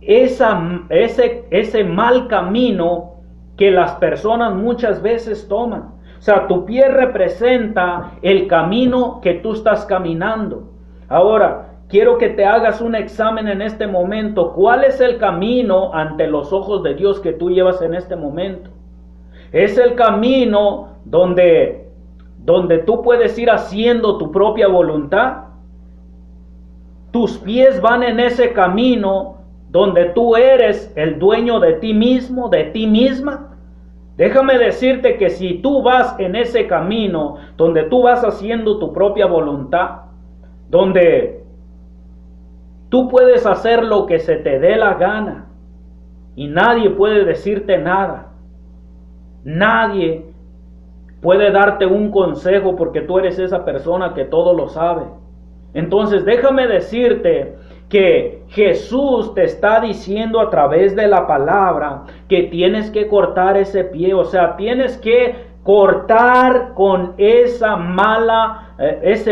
Speaker 1: ese mal camino que las personas muchas veces toman. O sea, tu pie representa el camino que tú estás caminando. Ahora, quiero que te hagas un examen en este momento. ¿Cuál es el camino ante los ojos de Dios que tú llevas en este momento? ¿Es el camino donde tú puedes ir haciendo tu propia voluntad? ¿Tus pies van en ese camino donde tú eres el dueño de ti mismo, de ti misma? Déjame decirte que si tú vas en ese camino donde tú vas haciendo tu propia voluntad, donde tú puedes hacer lo que se te dé la gana y nadie puede decirte nada, nadie puede darte un consejo porque tú eres esa persona que todo lo sabe. Entonces déjame decirte que Jesús te está diciendo a través de la palabra que tienes que cortar ese pie, o sea, tienes que cortar con ese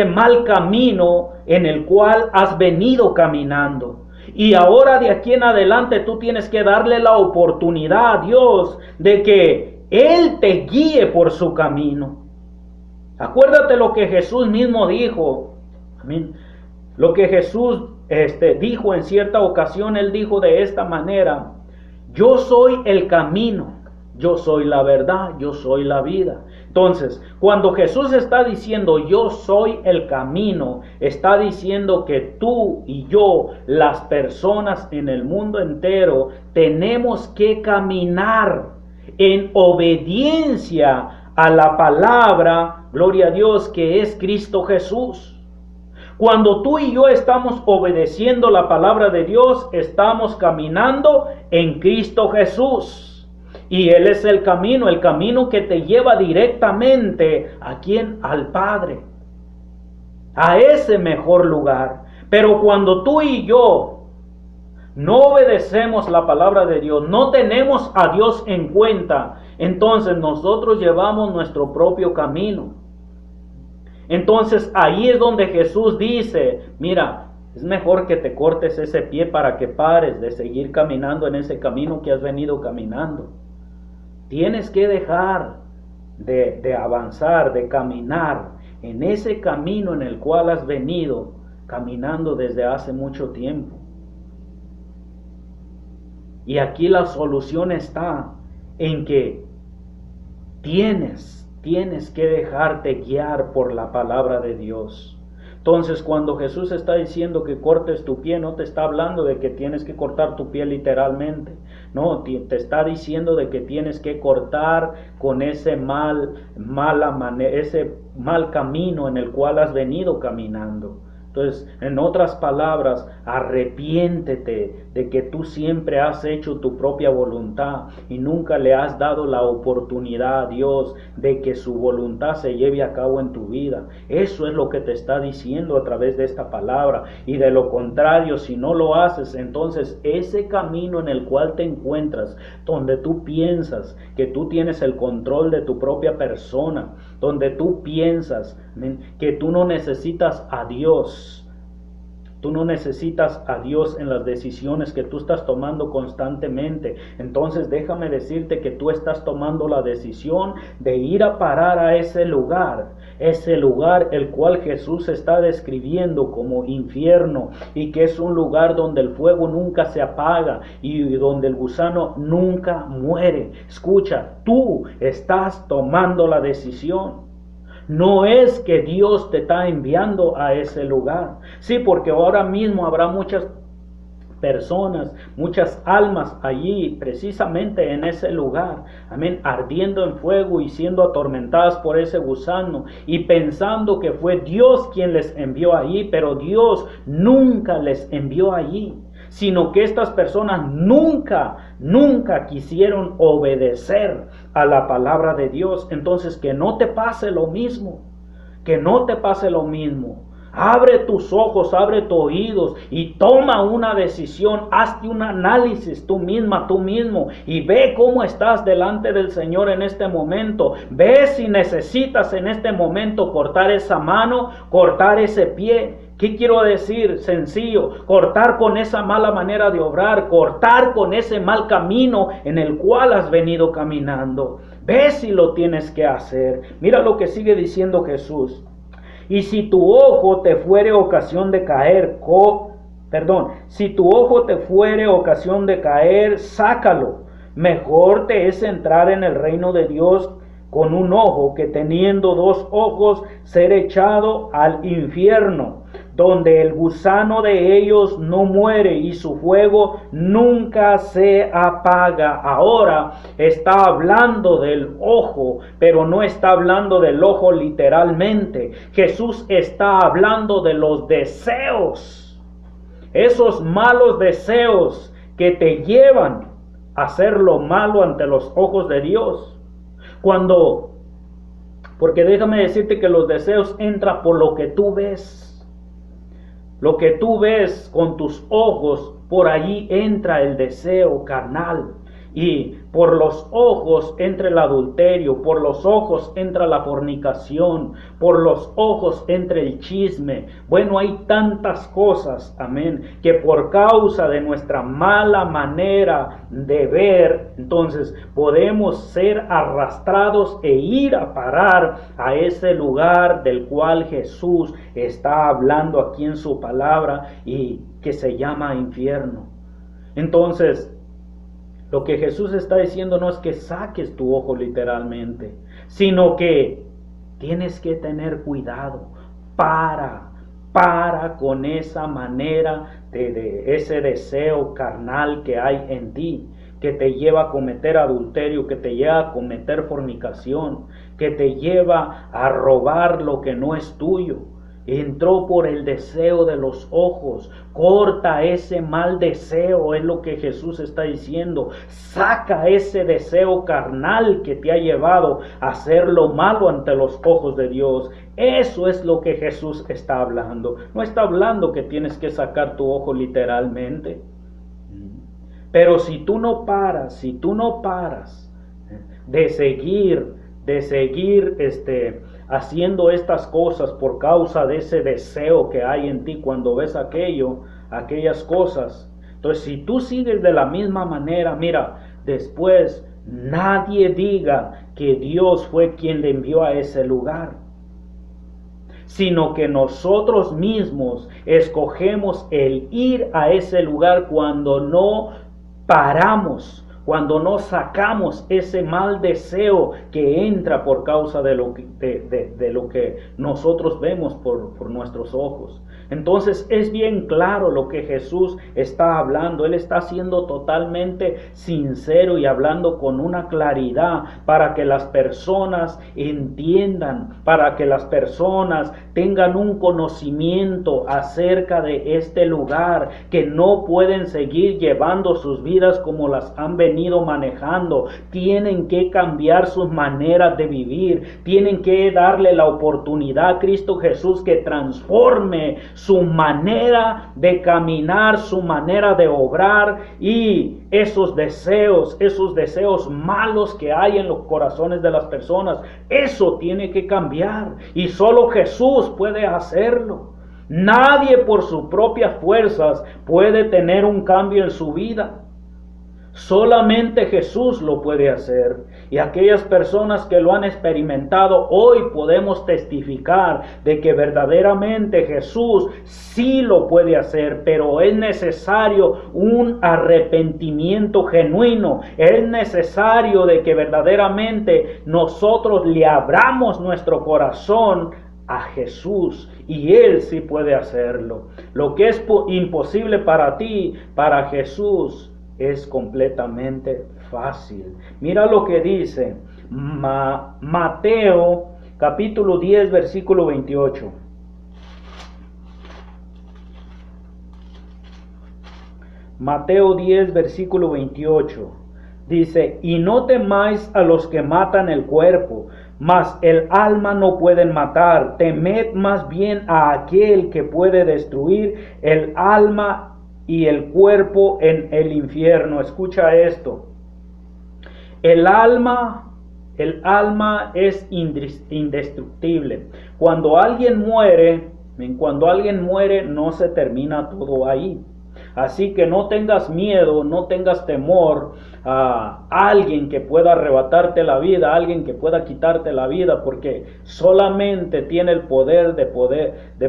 Speaker 1: mal camino en el cual has venido caminando. Y ahora de aquí en adelante tú tienes que darle la oportunidad a Dios de que Él te guíe por su camino. Acuérdate lo que Jesús mismo dijo. Amén. Lo que Jesús dijo en cierta ocasión, Él dijo de esta manera: yo soy el camino, yo soy la verdad, yo soy la vida. Entonces, cuando Jesús está diciendo yo soy el camino, está diciendo que tú y yo, las personas en el mundo entero, tenemos que caminar en obediencia a la palabra, gloria a Dios, que es Cristo Jesús. Cuando tú y yo estamos obedeciendo la palabra de Dios, estamos caminando en Cristo Jesús. Y Él es el camino que te lleva directamente ¿a quién? Al Padre, a ese mejor lugar. Pero cuando tú y yo no obedecemos la palabra de Dios, no tenemos a Dios en cuenta, entonces nosotros llevamos nuestro propio camino. Entonces ahí es donde Jesús dice: mira, es mejor que te cortes ese pie para que pares de seguir caminando en ese camino que has venido caminando. Tienes que dejar de avanzar, de caminar en ese camino en el cual has venido caminando desde hace mucho tiempo. Y aquí la solución está en que tienes que dejarte guiar por la palabra de Dios. Entonces, cuando Jesús está diciendo que cortes tu pie, no te está hablando de que tienes que cortar tu pie literalmente. No, te está diciendo de que tienes que cortar con ese ese mal camino en el cual has venido caminando. Entonces, en otras palabras, arrepiéntete de que tú siempre has hecho tu propia voluntad y nunca le has dado la oportunidad a Dios de que su voluntad se lleve a cabo en tu vida. Eso es lo que te está diciendo a través de esta palabra. Y de lo contrario, si no lo haces, entonces ese camino en el cual te encuentras, donde tú piensas que tú tienes el control de tu propia persona, donde tú piensas que tú no necesitas a Dios. Tú no necesitas a Dios en las decisiones que tú estás tomando constantemente. Entonces déjame decirte que tú estás tomando la decisión de ir a parar a ese lugar el cual Jesús está describiendo como infierno, y que es un lugar donde el fuego nunca se apaga y donde el gusano nunca muere. Escucha, tú estás tomando la decisión. No es que Dios te está enviando a ese lugar. Sí, porque ahora mismo habrá muchas personas, muchas almas allí, precisamente en ese lugar, amén, ardiendo en fuego y siendo atormentadas por ese gusano y pensando que fue Dios quien les envió allí, pero Dios nunca les envió allí, sino que estas personas nunca quisieron obedecer a la palabra de Dios. Entonces, que no te pase lo mismo, que no te pase lo mismo. Abre tus ojos, abre tus oídos y toma una decisión. Hazte un análisis tú misma, tú mismo, y ve cómo estás delante del Señor en este momento. Ve si necesitas en este momento cortar esa mano, cortar ese pie. ¿Qué quiero decir? Sencillo, cortar con esa mala manera de obrar, cortar con ese mal camino en el cual has venido caminando. Ve si lo tienes que hacer. Mira lo que sigue diciendo Jesús. Y si tu ojo te fuere ocasión de caer, si tu ojo te fuere ocasión de caer, sácalo. Mejor te es entrar en el reino de Dios con un ojo que teniendo dos ojos ser echado al infierno, donde el gusano de ellos no muere y su fuego nunca se apaga. Ahora está hablando del ojo, pero no está hablando del ojo literalmente. Jesús está hablando de los deseos, esos malos deseos que te llevan a hacer lo malo ante los ojos de Dios. Porque déjame decirte que los deseos entran por lo que tú ves. Lo que tú ves con tus ojos, por allí entra el deseo carnal. Y por los ojos entra el adulterio, por los ojos entra la fornicación, por los ojos entra el chisme. Bueno, hay tantas cosas, amén, que por causa de nuestra mala manera de ver, entonces podemos ser arrastrados e ir a parar a ese lugar del cual Jesús está hablando aquí en su palabra y que se llama infierno. Entonces, lo que Jesús está diciendo no es que saques tu ojo literalmente, sino que tienes que tener cuidado. Para con esa manera de ese deseo carnal que hay en ti, que te lleva a cometer adulterio, que te lleva a cometer fornicación, que te lleva a robar lo que no es tuyo. Entró por el deseo de los ojos. Corta ese mal deseo, es lo que Jesús está diciendo. Saca ese deseo carnal que te ha llevado a hacer lo malo ante los ojos de Dios. Eso es lo que Jesús está hablando. No está hablando que tienes que sacar tu ojo literalmente. Pero si tú no paras de seguir haciendo estas cosas por causa de ese deseo que hay en ti cuando ves aquellas cosas, entonces si tú sigues de la misma manera, mira, después nadie diga que Dios fue quien le envió a ese lugar, sino que nosotros mismos escogemos el ir a ese lugar cuando no paramos, cuando no sacamos ese mal deseo que entra por causa de lo que nosotros vemos por nuestros ojos. Entonces es bien claro lo que Jesús está hablando. Él está siendo totalmente sincero y hablando con una claridad para que las personas entiendan, para que las personas tengan un conocimiento acerca de este lugar, que no pueden seguir llevando sus vidas como las han venido manejando. Tienen que cambiar sus maneras de vivir, tienen que darle la oportunidad a Cristo Jesús que transforme su manera de caminar, su manera de obrar, y esos deseos malos que hay en los corazones de las personas, eso tiene que cambiar, y solo Jesús puede hacerlo. Nadie por sus propias fuerzas puede tener un cambio en su vida. Solamente Jesús lo puede hacer, y aquellas personas que lo han experimentado hoy podemos testificar de que verdaderamente Jesús sí lo puede hacer, pero es necesario un arrepentimiento genuino. Es necesario de que verdaderamente nosotros le abramos nuestro corazón a Jesús, y Él sí puede hacerlo. Lo que es imposible para ti, para Jesús es completamente fácil. Mira lo que dice Mateo capítulo 10 versículo 28. Mateo 10 versículo 28 dice: y no temáis a los que matan el cuerpo, mas el alma no pueden matar. Temed más bien a aquel que puede destruir el alma y el cuerpo en el infierno. Escucha esto. El alma es indestructible. Cuando alguien muere no se termina todo ahí. Así que no tengas miedo, no tengas temor a alguien que pueda arrebatarte la vida, alguien que pueda quitarte la vida, porque solamente tiene el poder de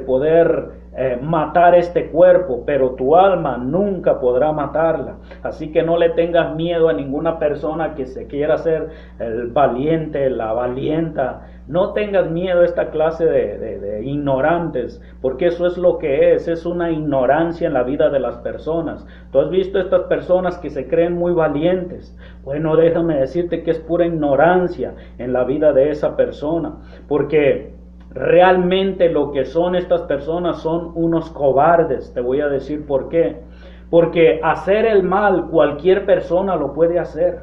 Speaker 1: poder matar este cuerpo, pero tu alma nunca podrá matarla. Así que no le tengas miedo a ninguna persona que se quiera hacer el valiente, la valienta. No tengas miedo a esta clase de ignorantes, porque eso es lo que es una ignorancia en la vida de las personas. Tú has visto estas personas que se creen muy valientes. Bueno, déjame decirte que es pura ignorancia en la vida de esa persona, porque realmente lo que son estas personas son unos cobardes. Te voy a decir por qué. Porque hacer el mal cualquier persona lo puede hacer,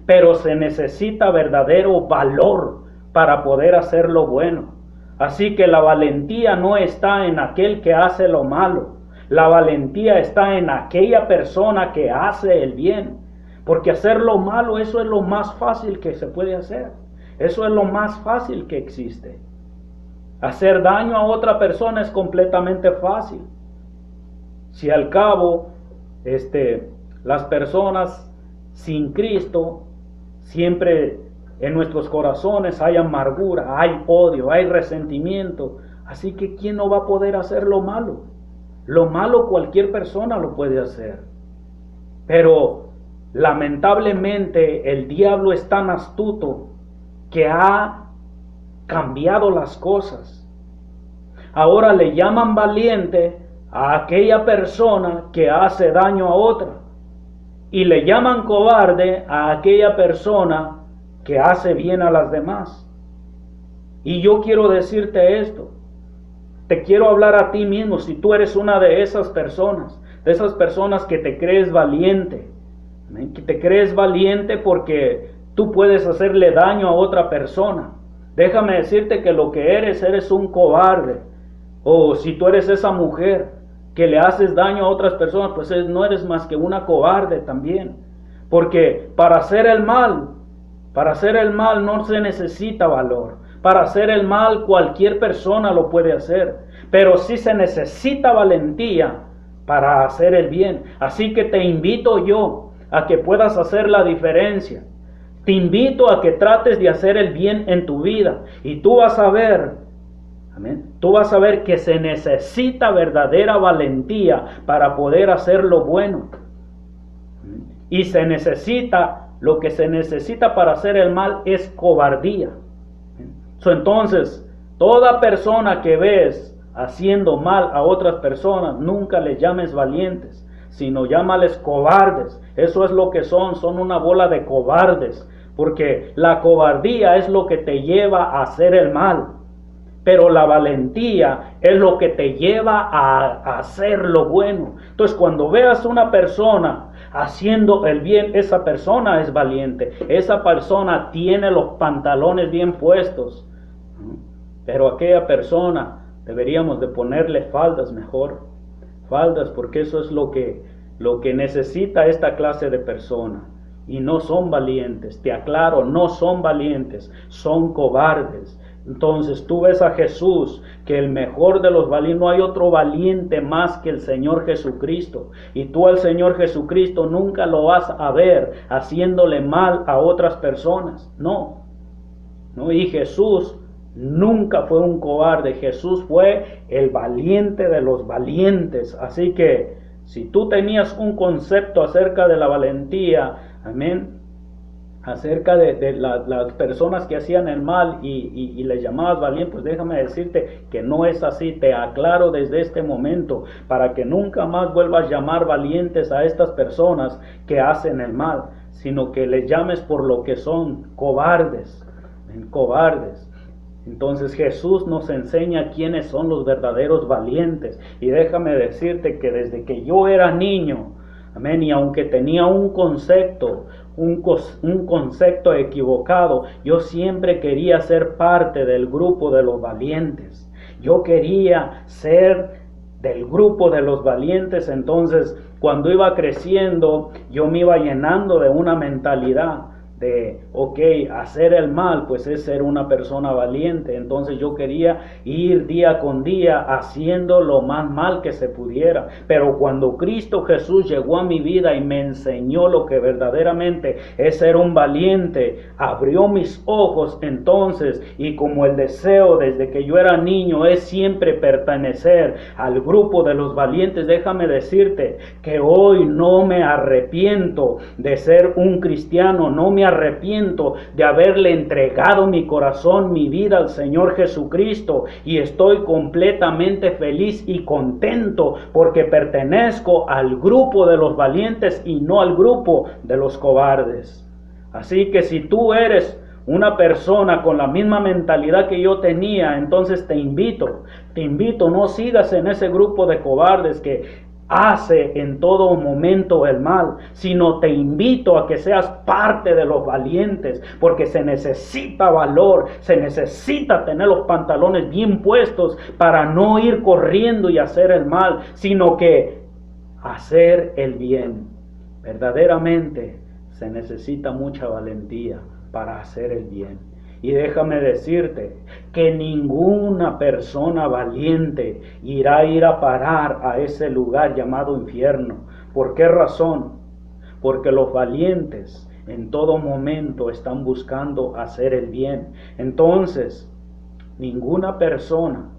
Speaker 1: pero se necesita verdadero valor para poder hacer lo bueno. Así que la valentía no está en aquel que hace lo malo. La valentía está en aquella persona que hace el bien. Porque hacer lo malo, eso es lo más fácil que se puede hacer. Eso es lo más fácil que existe. Hacer daño a otra persona es completamente fácil. Si al cabo, las personas sin Cristo, siempre en nuestros corazones hay amargura, hay odio, hay resentimiento. Así que ¿quién no va a poder hacer lo malo? Lo malo cualquier persona lo puede hacer. Pero lamentablemente el diablo es tan astuto que ha cambiado las cosas. Ahora le llaman valiente a aquella persona que hace daño a otra, y le llaman cobarde a aquella persona que hace bien a las demás. Y yo quiero decirte esto, te quiero hablar a ti mismo. Si tú eres una de esas personas que te crees valiente, que te crees valiente porque tú puedes hacerle daño a otra persona, déjame decirte que lo que eres un cobarde. O si tú eres esa mujer que le haces daño a otras personas, pues no eres más que una cobarde también. Porque para hacer el mal no se necesita valor. Para hacer el mal cualquier persona lo puede hacer, pero sí se necesita valentía para hacer el bien. Así que te invito yo a que puedas hacer la diferencia. Te invito a que trates de hacer el bien en tu vida, y tú vas a ver, amén, tú vas a ver que se necesita verdadera valentía para poder hacer lo bueno. Y lo que se necesita para hacer el mal es cobardía. Entonces, toda persona que ves haciendo mal a otras personas, nunca les llames valientes, sino llámales cobardes. Eso es lo que son una bola de cobardes, porque la cobardía es lo que te lleva a hacer el mal, pero la valentía es lo que te lleva a hacer lo bueno. Entonces, cuando veas una persona haciendo el bien, esa persona es valiente, esa persona tiene los pantalones bien puestos. Pero aquella persona deberíamos de ponerle faldas mejor, faldas, porque eso es lo que necesita esta clase de persona. Y no son valientes, te aclaro, no son valientes, son cobardes. Entonces tú ves a Jesús, que el mejor de los valientes, no hay otro valiente más que el Señor Jesucristo. Y tú al Señor Jesucristo nunca lo vas a ver haciéndole mal a otras personas. No. Y Jesús nunca fue un cobarde. Jesús fue el valiente de los valientes. Así que si tú tenías un concepto acerca de la valentía, amén, acerca de las personas que hacían el mal y les llamabas valientes, pues déjame decirte que no es así. Te aclaro desde este momento para que nunca más vuelvas a llamar valientes a estas personas que hacen el mal, sino que les llames por lo que son, cobardes, cobardes. Entonces Jesús nos enseña quiénes son los verdaderos valientes. Y déjame decirte que desde que yo era niño, Amén. Y aunque tenía un concepto equivocado, yo siempre quería ser parte del grupo de los valientes. Yo quería ser del grupo de los valientes. Entonces, cuando iba creciendo, yo me iba llenando de una mentalidad de, hacer el mal, pues es ser una persona valiente. Entonces yo quería ir día con día haciendo lo más mal que se pudiera. Pero cuando Cristo Jesús llegó a mi vida y me enseñó lo que verdaderamente es ser un valiente, abrió mis ojos entonces, y como el deseo desde que yo era niño es siempre pertenecer al grupo de los valientes, déjame decirte que hoy no me arrepiento de ser un cristiano, no me arrepiento de haberle entregado mi corazón, mi vida al Señor Jesucristo, y estoy completamente feliz y contento porque pertenezco al grupo de los valientes y no al grupo de los cobardes. Así que si tú eres una persona con la misma mentalidad que yo tenía, entonces te invito, no sigas en ese grupo de cobardes que hace en todo momento el mal, sino te invito a que seas parte de los valientes, porque se necesita valor, se necesita tener los pantalones bien puestos para no ir corriendo y hacer el mal, sino que hacer el bien. Verdaderamente se necesita mucha valentía para hacer el bien. Y déjame decirte que ninguna persona valiente irá a ir a parar a ese lugar llamado infierno. ¿Por qué razón? Porque los valientes en todo momento están buscando hacer el bien. Entonces, ninguna persona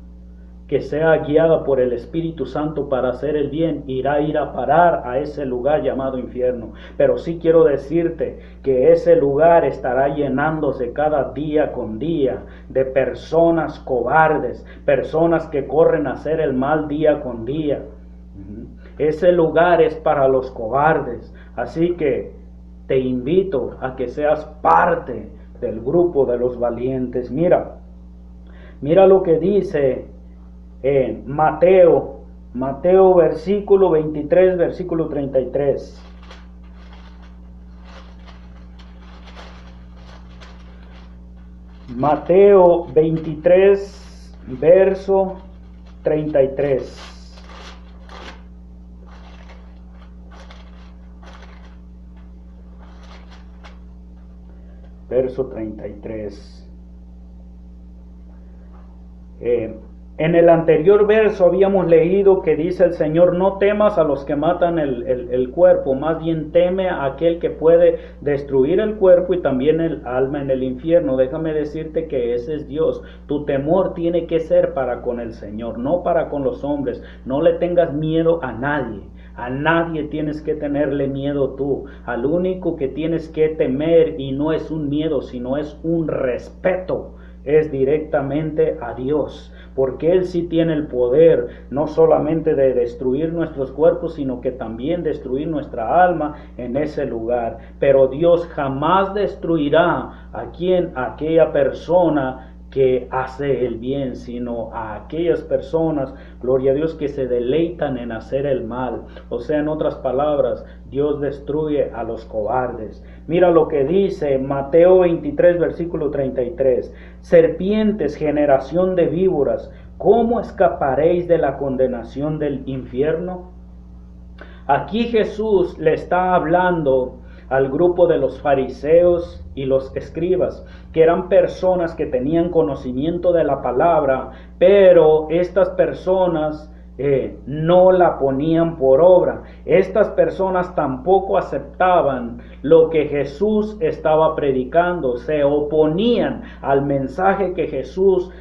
Speaker 1: que sea guiada por el Espíritu Santo para hacer el bien irá a ir a parar a ese lugar llamado infierno. Pero sí quiero decirte que ese lugar estará llenándose cada día con día de personas cobardes, personas que corren a hacer el mal día con día. Ese lugar es para los cobardes. Así que te invito a que seas parte del grupo de los valientes. Mira lo que dice Mateo versículo 23, versículo 33. Mateo 23, verso 33. Verso 33. En el anterior verso habíamos leído que dice el Señor: no temas a los que matan el cuerpo, más bien teme a aquel que puede destruir el cuerpo y también el alma en el infierno. Déjame decirte que ese es Dios. Tu temor tiene que ser para con el Señor, no para con los hombres. No le tengas miedo a nadie. A nadie tienes que tenerle miedo tú. Al único que tienes que temer, y no es un miedo, sino es un respeto, es directamente a Dios, porque Él sí tiene el poder no solamente de destruir nuestros cuerpos, sino que también destruir nuestra alma en ese lugar. Pero Dios jamás destruirá a aquella persona que hace el bien, sino a aquellas personas, gloria a Dios, que se deleitan en hacer el mal. O sea, en otras palabras, Dios destruye a los cobardes. Mira lo que dice Mateo 23, versículo 33. Serpientes, generación de víboras, ¿cómo escaparéis de la condenación del infierno? Aquí Jesús le está hablando al grupo de los fariseos y los escribas, que eran personas que tenían conocimiento de la palabra, pero estas personas no la ponían por obra. Estas personas tampoco aceptaban lo que Jesús estaba predicando, se oponían al mensaje que Jesús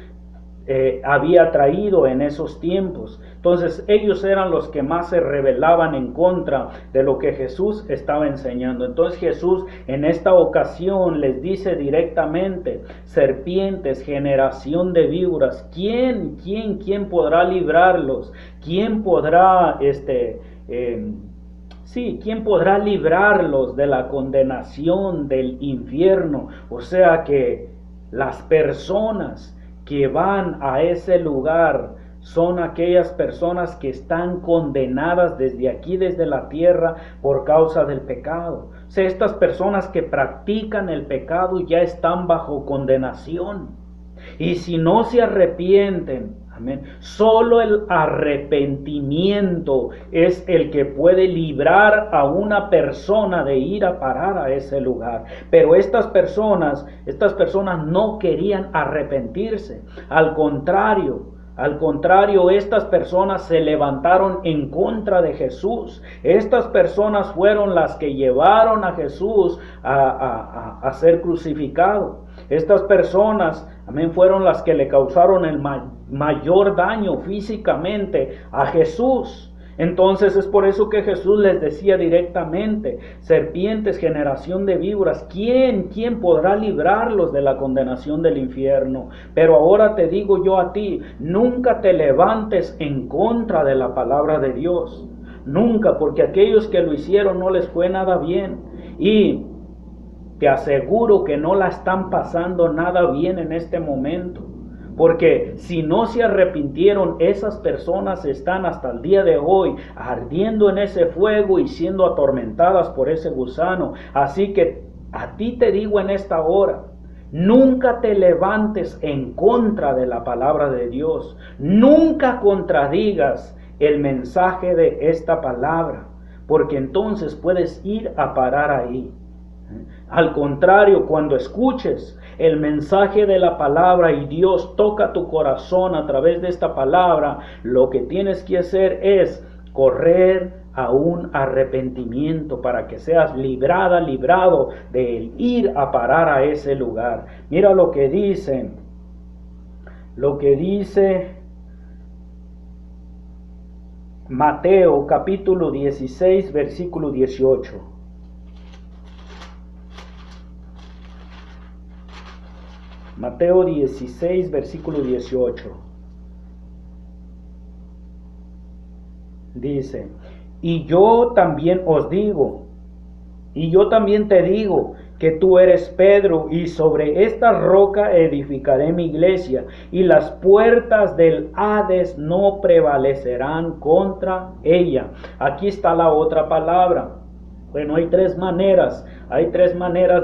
Speaker 1: había traído en esos tiempos. Entonces ellos eran los que más se rebelaban en contra de lo que Jesús estaba enseñando. Entonces Jesús en esta ocasión les dice directamente: serpientes, generación de víboras, ¿quién podrá librarlos? ¿Quién podrá ¿quién podrá librarlos de la condenación del infierno? O sea que las personas que van a ese lugar son aquellas personas que están condenadas desde aquí, desde la tierra, por causa del pecado. O sea, estas personas que practican el pecado ya están bajo condenación. Y si no se arrepienten, amén, solo el arrepentimiento es el que puede librar a una persona de ir a parar a ese lugar. Pero estas personas no querían arrepentirse. Al contrario, estas personas se levantaron en contra de Jesús. Estas personas fueron las que llevaron a Jesús a ser crucificado. Estas personas, amén, fueron las que le causaron el mayor daño físicamente a Jesús. Entonces es por eso que Jesús les decía directamente: serpientes, generación de víboras, ¿quién podrá librarlos de la condenación del infierno? Pero ahora te digo yo a ti, nunca te levantes en contra de la palabra de Dios. Nunca, porque aquellos que lo hicieron no les fue nada bien. Y te aseguro que no la están pasando nada bien en este momento. Porque si no se arrepintieron, esas personas están hasta el día de hoy ardiendo en ese fuego y siendo atormentadas por ese gusano. Así que a ti te digo en esta hora, nunca te levantes en contra de la palabra de Dios. Nunca contradigas el mensaje de esta palabra, porque entonces puedes ir a parar ahí. Al contrario, cuando escuches el mensaje de la palabra y Dios toca tu corazón a través de esta palabra, lo que tienes que hacer es correr a un arrepentimiento para que seas librado de ir a parar a ese lugar. Mira lo que dice Mateo capítulo 16, versículo 18. Mateo 16, versículo 18. Dice: y yo también te digo, que tú eres Pedro, y sobre esta roca edificaré mi iglesia, y las puertas del Hades no prevalecerán contra ella. Aquí está la otra palabra. Bueno, hay tres maneras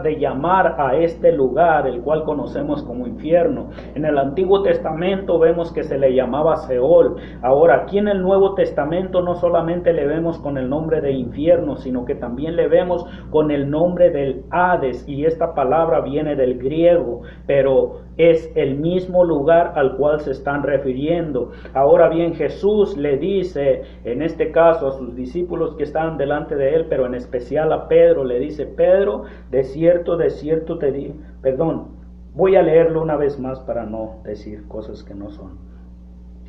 Speaker 1: de llamar a este lugar, el cual conocemos como infierno. En el Antiguo Testamento vemos que se le llamaba Seol. Ahora, aquí en el Nuevo Testamento no solamente le vemos con el nombre de infierno, sino que también le vemos con el nombre del Hades, y esta palabra viene del griego, pero es el mismo lugar al cual se están refiriendo. Ahora bien, Jesús le dice, en este caso a sus discípulos que estaban delante de él, pero en especial a Pedro, le dice: Pedro, de cierto te digo, voy a leerlo una vez más para no decir cosas que no son.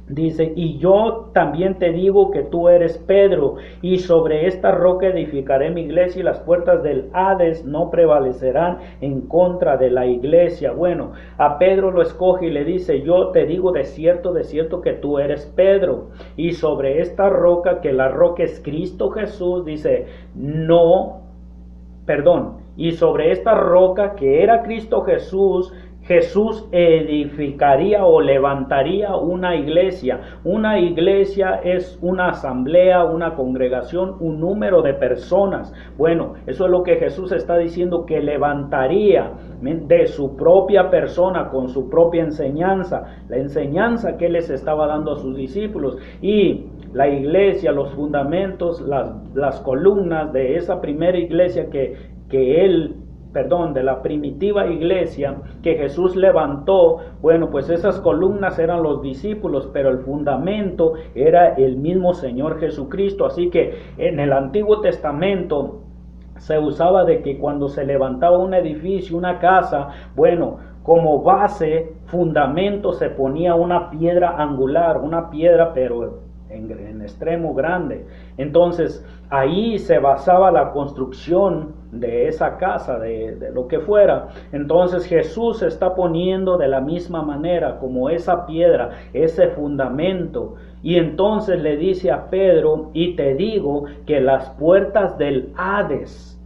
Speaker 1: Dice: y yo también te digo que tú eres Pedro, y sobre esta roca edificaré mi iglesia, y las puertas del Hades no prevalecerán en contra de la iglesia. Bueno, a Pedro lo escoge y le dice: yo te digo de cierto que tú eres Pedro, y sobre esta roca, que la roca es Cristo Jesús, dice, y sobre esta roca que era Cristo Jesús edificaría o levantaría una iglesia. Una iglesia es una asamblea, una congregación, un número de personas. Bueno, eso es lo que Jesús está diciendo, que levantaría de su propia persona, con su propia enseñanza, la enseñanza que él les estaba dando a sus discípulos. Y la iglesia, los fundamentos, las columnas de esa primera iglesia de la primitiva iglesia que Jesús levantó, bueno, pues esas columnas eran los discípulos, pero el fundamento era el mismo Señor Jesucristo. Así que en el Antiguo Testamento se usaba de que cuando se levantaba un edificio, una casa, bueno, como base, fundamento, se ponía una piedra angular, una piedra pero en extremo grande. Entonces ahí se basaba la construcción de esa casa, de lo que fuera. Entonces Jesús se está poniendo de la misma manera como esa piedra, ese fundamento. Y entonces le dice a Pedro: y te digo que las puertas del Hades,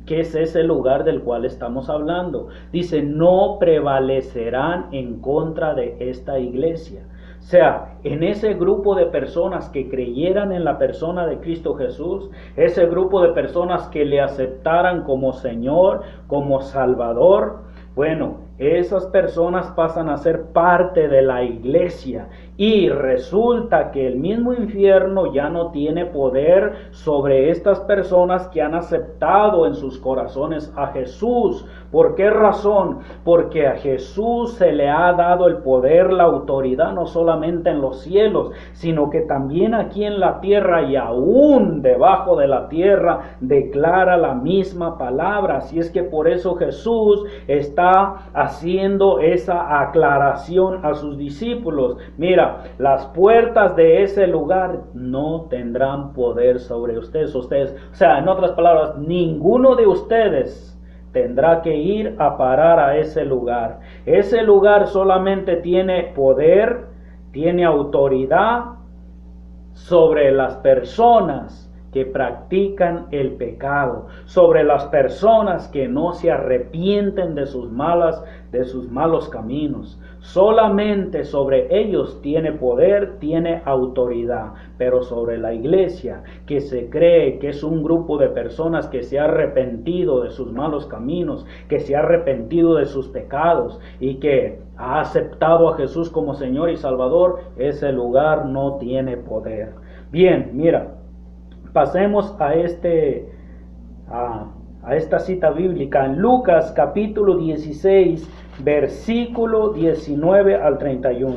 Speaker 1: que es ese lugar del cual estamos hablando, dice, no prevalecerán en contra de esta iglesia. O O sea, en ese grupo de personas que creyeran en la persona de Cristo Jesús, ese grupo de personas que le aceptaran como Señor, como Salvador, bueno, esas personas pasan a ser parte de la iglesia y resulta que el mismo infierno ya no tiene poder sobre estas personas que han aceptado en sus corazones a Jesús. ¿Por qué razón? Porque a Jesús se le ha dado el poder, la autoridad, no solamente en los cielos, sino que también aquí en la tierra y aún debajo de la tierra declara la misma palabra. Así es que por eso Jesús está haciendo esa aclaración a sus discípulos. Mira, las puertas de ese lugar no tendrán poder sobre ustedes. O sea, en otras palabras, ninguno de ustedes tendrá que ir a parar a ese lugar. Ese lugar solamente tiene poder, tiene autoridad sobre las personas que practican el pecado, sobre las personas que no se arrepienten de sus malos caminos. Solamente sobre ellos tiene poder, tiene autoridad, pero sobre la iglesia, que se cree que es un grupo de personas que se ha arrepentido de sus malos caminos, que se ha arrepentido de sus pecados y que ha aceptado a Jesús como Señor y Salvador, ese lugar no tiene poder. Bien, mira, pasemos a esta cita bíblica en Lucas capítulo 16, versículo 19 al 31.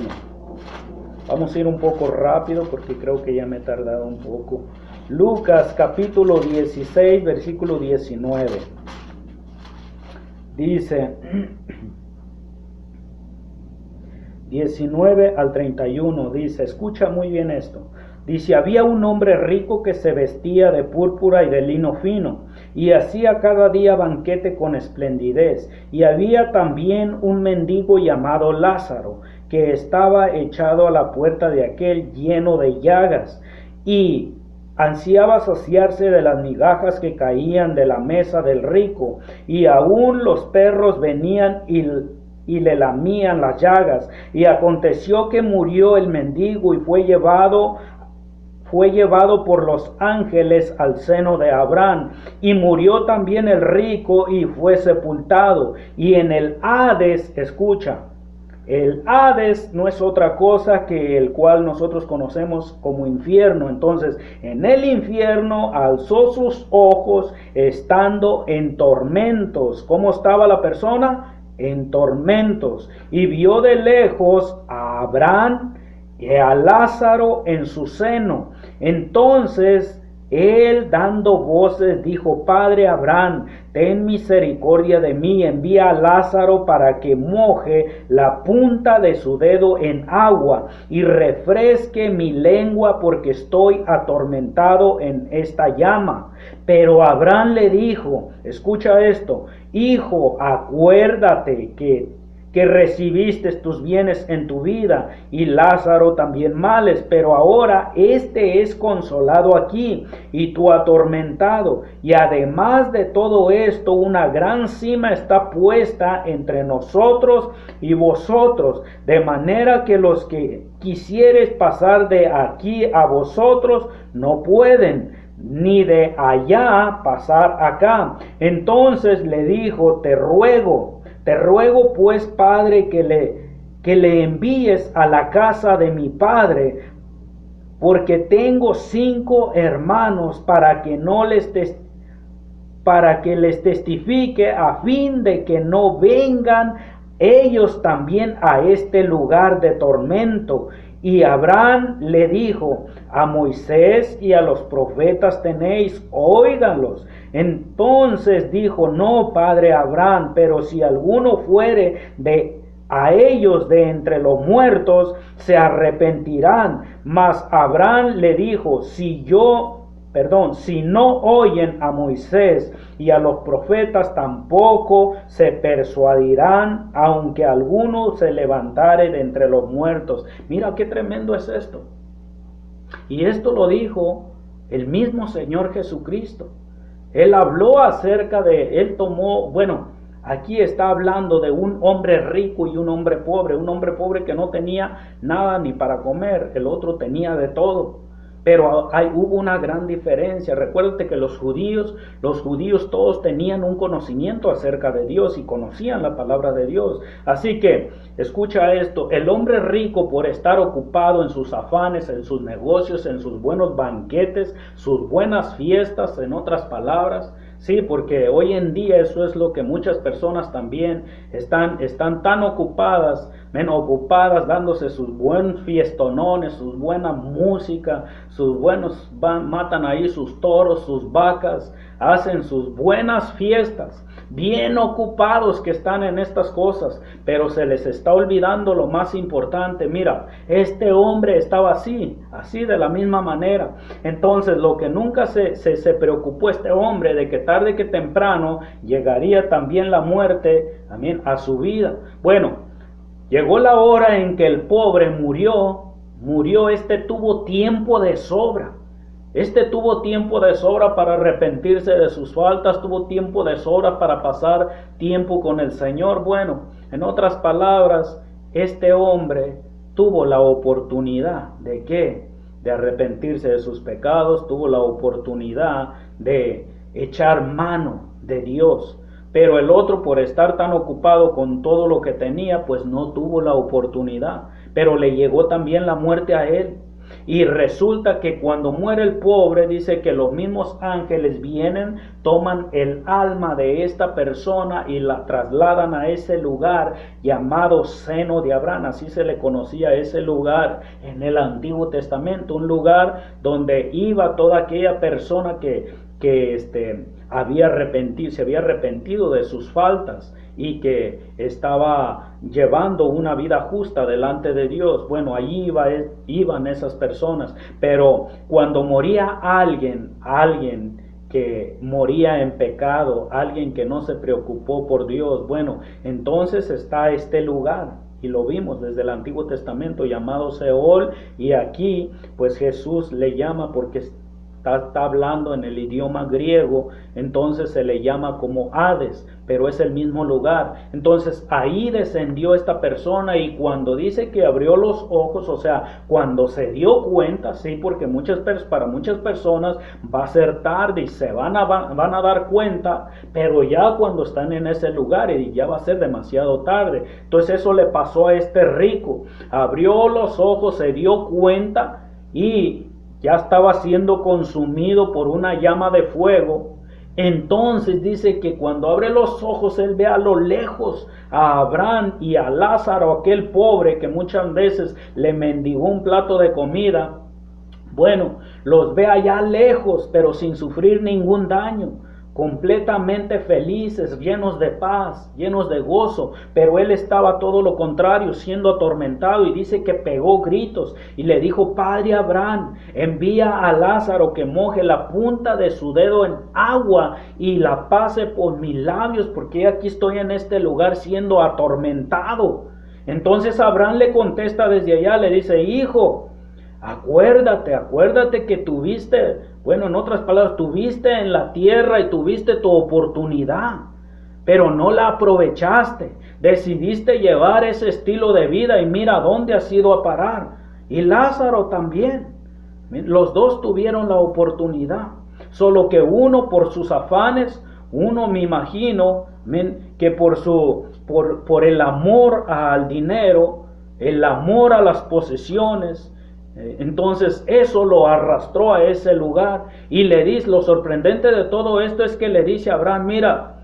Speaker 1: Vamos a ir un poco rápido porque creo que ya me he tardado un poco. Lucas capítulo 16, versículo 19. Dice 19 al 31, dice, escucha muy bien esto. Dice, había un hombre rico que se vestía de púrpura y de lino fino, y hacía cada día banquete con esplendidez. Y había también un mendigo llamado Lázaro, que estaba echado a la puerta de aquel lleno de llagas, y ansiaba saciarse de las migajas que caían de la mesa del rico, y aún los perros venían y le lamían las llagas. Y aconteció que murió el mendigo y fue llevado por los ángeles al seno de Abraham. Y murió también el rico y fue sepultado. Y en el Hades, escucha, el Hades no es otra cosa que el cual nosotros conocemos como infierno. Entonces, en el infierno alzó sus ojos estando en tormentos. ¿Cómo estaba la persona? En tormentos. Y vio de lejos a Abraham y a Lázaro en su seno. Entonces él, dando voces, dijo: Padre Abraham, ten misericordia de mí, envía a Lázaro para que moje la punta de su dedo en agua y refresque mi lengua, porque estoy atormentado en esta llama. Pero Abraham le dijo, escucha esto: Hijo, acuérdate que recibiste tus bienes en tu vida y Lázaro también males, pero ahora este es consolado aquí y tú atormentado. Y además de todo esto, una gran sima está puesta entre nosotros y vosotros, de manera que los que quisieres pasar de aquí a vosotros no pueden, ni de allá pasar acá. Entonces le dijo: Te ruego pues, Padre, que le envíes a la casa de mi padre, porque tengo 5 hermanos, para que les testifique, a fin de que no vengan ellos también a este lugar de tormento. Y Abraham le dijo: A Moisés y a los profetas tenéis, óiganlos. Entonces dijo: No, padre Abraham, pero si alguno fuere a ellos de entre los muertos, se arrepentirán. Mas Abraham le dijo: Si no oyen a Moisés y a los profetas, tampoco se persuadirán, aunque alguno se levantare de entre los muertos. Mira qué tremendo es esto. Y esto lo dijo el mismo Señor Jesucristo. Él habló acerca de, Aquí está hablando de un hombre rico y un hombre pobre que no tenía nada ni para comer, el otro tenía de todo. Pero hubo una gran diferencia. Recuérdate que los judíos todos tenían un conocimiento acerca de Dios y conocían la palabra de Dios. Así que, escucha esto, el hombre rico, por estar ocupado en sus afanes, en sus negocios, en sus buenos banquetes, sus buenas fiestas, en otras palabras, sí, porque hoy en día eso es lo que muchas personas también están tan ocupadas dándose sus buenos fiestonones, sus buena música, matan ahí sus toros, sus vacas, hacen sus buenas fiestas, bien ocupados que están en estas cosas, pero se les está olvidando lo más importante. Mira, este hombre estaba así de la misma manera. Entonces, lo que nunca se preocupó este hombre, de que tarde que temprano llegaría también la muerte también a su vida. Bueno, llegó la hora en que el pobre murió, tuvo tiempo de sobra. Tuvo tiempo de sobra para arrepentirse de sus faltas, tuvo tiempo de sobra para pasar tiempo con el Señor. Bueno, en otras palabras, este hombre tuvo la oportunidad ¿de qué? De arrepentirse de sus pecados, tuvo la oportunidad de echar mano de Dios. Pero el otro, por estar tan ocupado con todo lo que tenía, pues no tuvo la oportunidad. Pero le llegó también la muerte a él. Y resulta que cuando muere el pobre, dice que los mismos ángeles vienen, toman el alma de esta persona y la trasladan a ese lugar llamado seno de Abraham. Así se le conocía ese lugar en el Antiguo Testamento, un lugar donde iba toda aquella persona que se había arrepentido de sus faltas y que estaba llevando una vida justa delante de Dios. Bueno, allí iban esas personas. Pero cuando moría alguien que moría en pecado, alguien que no se preocupó por Dios, bueno, entonces está este lugar. Y lo vimos desde el Antiguo Testamento llamado Seol, y aquí pues Jesús le llama, porque está hablando en el idioma griego, entonces se le llama como Hades, pero es el mismo lugar. Entonces ahí descendió esta persona, y cuando dice que abrió los ojos, o sea, cuando se dio cuenta, sí, porque para muchas personas va a ser tarde y se van a dar cuenta, pero ya cuando están en ese lugar y ya va a ser demasiado tarde. Entonces eso le pasó a este rico, abrió los ojos, se dio cuenta y ya estaba siendo consumido por una llama de fuego. Entonces dice que cuando abre los ojos, él ve a lo lejos a Abraham y a Lázaro, aquel pobre que muchas veces le mendigó un plato de comida. Bueno, los ve allá lejos, pero sin sufrir ningún daño, completamente felices, llenos de paz, llenos de gozo. Pero él estaba todo lo contrario, siendo atormentado, y dice que pegó gritos y le dijo: Padre Abraham, envía a Lázaro que moje la punta de su dedo en agua y la pase por mis labios, porque aquí estoy en este lugar siendo atormentado. Entonces Abraham le contesta desde allá, le dice: Hijo, acuérdate que tuviste, bueno, en otras palabras, tuviste en la tierra y tuviste tu oportunidad, pero no la aprovechaste. Decidiste llevar ese estilo de vida y mira dónde has ido a parar. Y Lázaro también. Los dos tuvieron la oportunidad, solo que uno por sus afanes, uno me imagino que por el amor al dinero, el amor a las posesiones, entonces eso lo arrastró a ese lugar. Y le dice, lo sorprendente de todo esto es que le dice a Abraham: mira,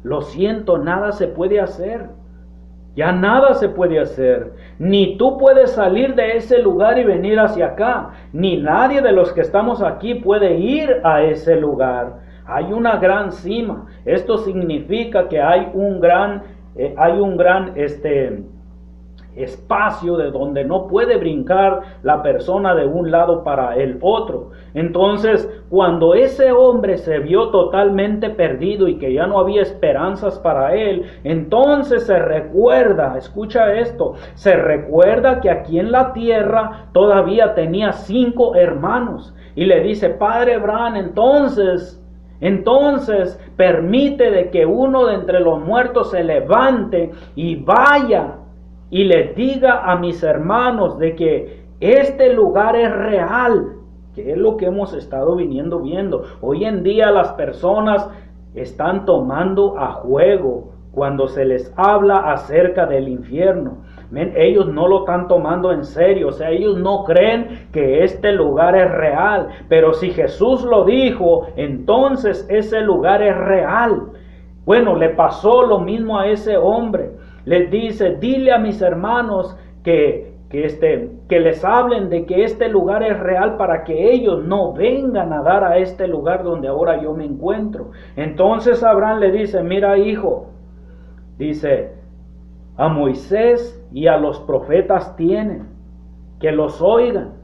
Speaker 1: lo siento, nada se puede hacer. Ya nada se puede hacer. Ni tú puedes salir de ese lugar y venir hacia acá, ni nadie de los que estamos aquí puede ir a ese lugar. Hay una gran cima. Esto significa que hay un gran espacio de donde no puede brincar la persona de un lado para el otro. Entonces, cuando ese hombre se vio totalmente perdido y que ya no había esperanzas para él, entonces se recuerda, escucha esto, se recuerda que aquí en la tierra todavía tenía 5 hermanos, y le dice: Padre Abraham, entonces Entonces permite de que uno de entre los muertos se levante y vaya y les diga a mis hermanos de que este lugar es real, que es lo que hemos estado viendo. Hoy en día las personas están tomando a juego cuando se les habla acerca del infierno. Ellos no lo están tomando en serio, o sea, ellos no creen que este lugar es real, pero si Jesús lo dijo, entonces ese lugar es real. Bueno, le pasó lo mismo a ese hombre. Les dice, dile a mis hermanos que les hablen de que este lugar es real para que ellos no vengan a dar a este lugar donde ahora yo me encuentro. Entonces Abraham le dice, mira hijo, dice, a Moisés y a los profetas tienen, que los oigan.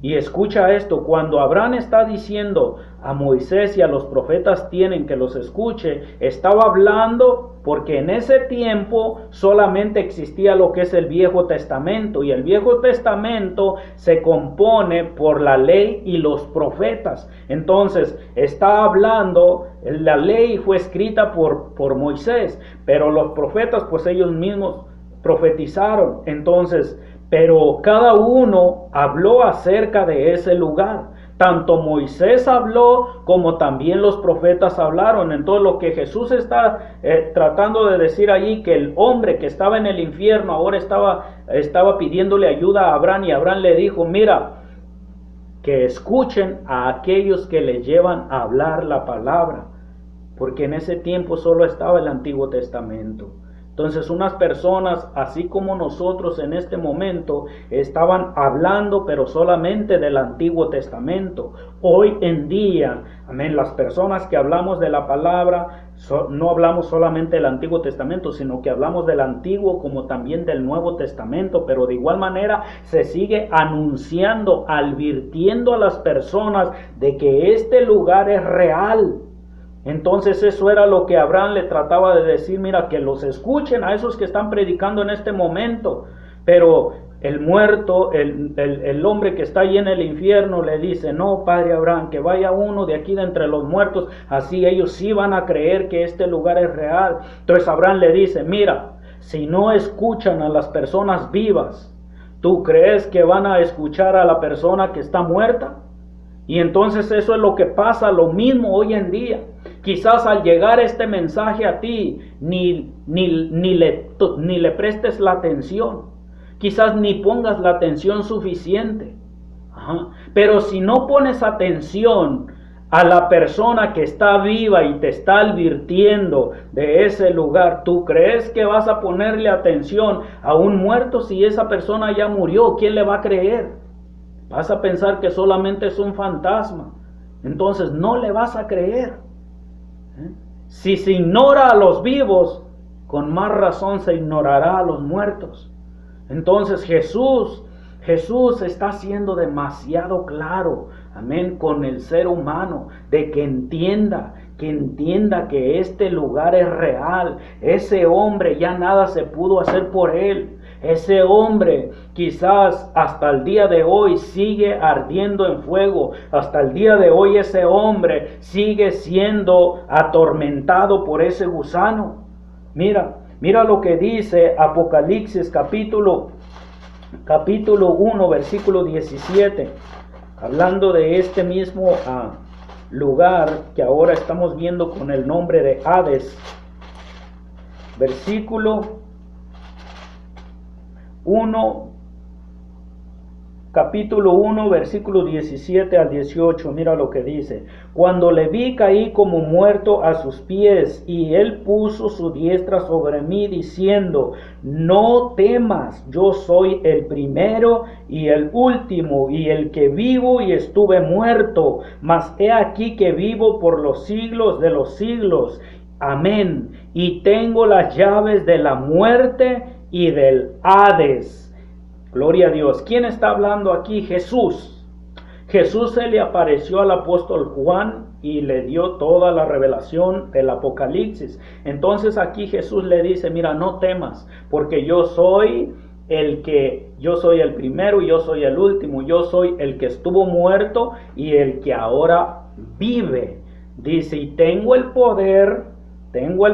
Speaker 1: Y escucha esto, cuando Abraham está diciendo a Moisés y a los profetas tienen que los escuche, estaba hablando porque en ese tiempo solamente existía lo que es el Viejo Testamento, y el Viejo Testamento se compone por la ley y los profetas. Entonces está hablando, la ley fue escrita por Moisés, pero los profetas pues ellos mismos profetizaron. Entonces, pero cada uno habló acerca de ese lugar. Tanto Moisés habló como también los profetas hablaron. Entonces lo que Jesús está tratando de decir allí, que el hombre que estaba en el infierno ahora estaba pidiéndole ayuda a Abraham, y Abraham le dijo, mira, que escuchen a aquellos que le llevan a hablar la palabra, porque en ese tiempo solo estaba el Antiguo Testamento. Entonces unas personas, así como nosotros en este momento, estaban hablando pero solamente del Antiguo Testamento. Hoy en día, amén, las personas que hablamos de la palabra, no hablamos solamente del Antiguo Testamento, sino que hablamos del Antiguo como también del Nuevo Testamento, pero de igual manera se sigue anunciando, advirtiendo a las personas de que este lugar es real. Entonces eso era lo que Abraham le trataba de decir, mira, que los escuchen a esos que están predicando en este momento. Pero el muerto, el hombre que está ahí en el infierno le dice, no, padre Abraham, que vaya uno de aquí de entre los muertos, así ellos sí van a creer que este lugar es real. Entonces Abraham le dice, mira, si no escuchan a las personas vivas, ¿tú crees que van a escuchar a la persona que está muerta? Y entonces eso es lo que pasa, lo mismo hoy en día. Quizás al llegar este mensaje a ti, ni le prestes la atención. Quizás ni pongas la atención suficiente. Pero si no pones atención a la persona que está viva y te está advirtiendo de ese lugar, ¿tú crees que vas a ponerle atención a un muerto si esa persona ya murió? ¿Quién le va a creer? Vas a pensar que solamente es un fantasma. Entonces no le vas a creer. Si se ignora a los vivos, con más razón se ignorará a los muertos. Entonces Jesús está siendo demasiado claro, amén, con el ser humano, de que entienda que este lugar es real. Ese hombre ya nada se pudo hacer por él. Ese hombre quizás hasta el día de hoy sigue ardiendo en fuego. Hasta el día de hoy ese hombre sigue siendo atormentado por ese gusano. Mira lo que dice Apocalipsis capítulo 1, versículo 17. Hablando de este mismo lugar que ahora estamos viendo con el nombre de Hades. Capítulo 1, versículo 17 al 18, mira lo que dice. Cuando le vi, caí como muerto a sus pies, y él puso su diestra sobre mí, diciendo, no temas, yo soy el primero y el último, y el que vivo y estuve muerto, mas he aquí que vivo por los siglos de los siglos. Amén. Y tengo las llaves de la muerte y del Hades. Gloria a Dios. ¿Quién está hablando aquí? Jesús. Jesús se le apareció al apóstol Juan y le dio toda la revelación del Apocalipsis. Entonces aquí Jesús le dice, mira, no temas, porque yo soy el primero y yo soy el último. Yo soy el que estuvo muerto y el que ahora vive. Dice, y tengo el poder, tengo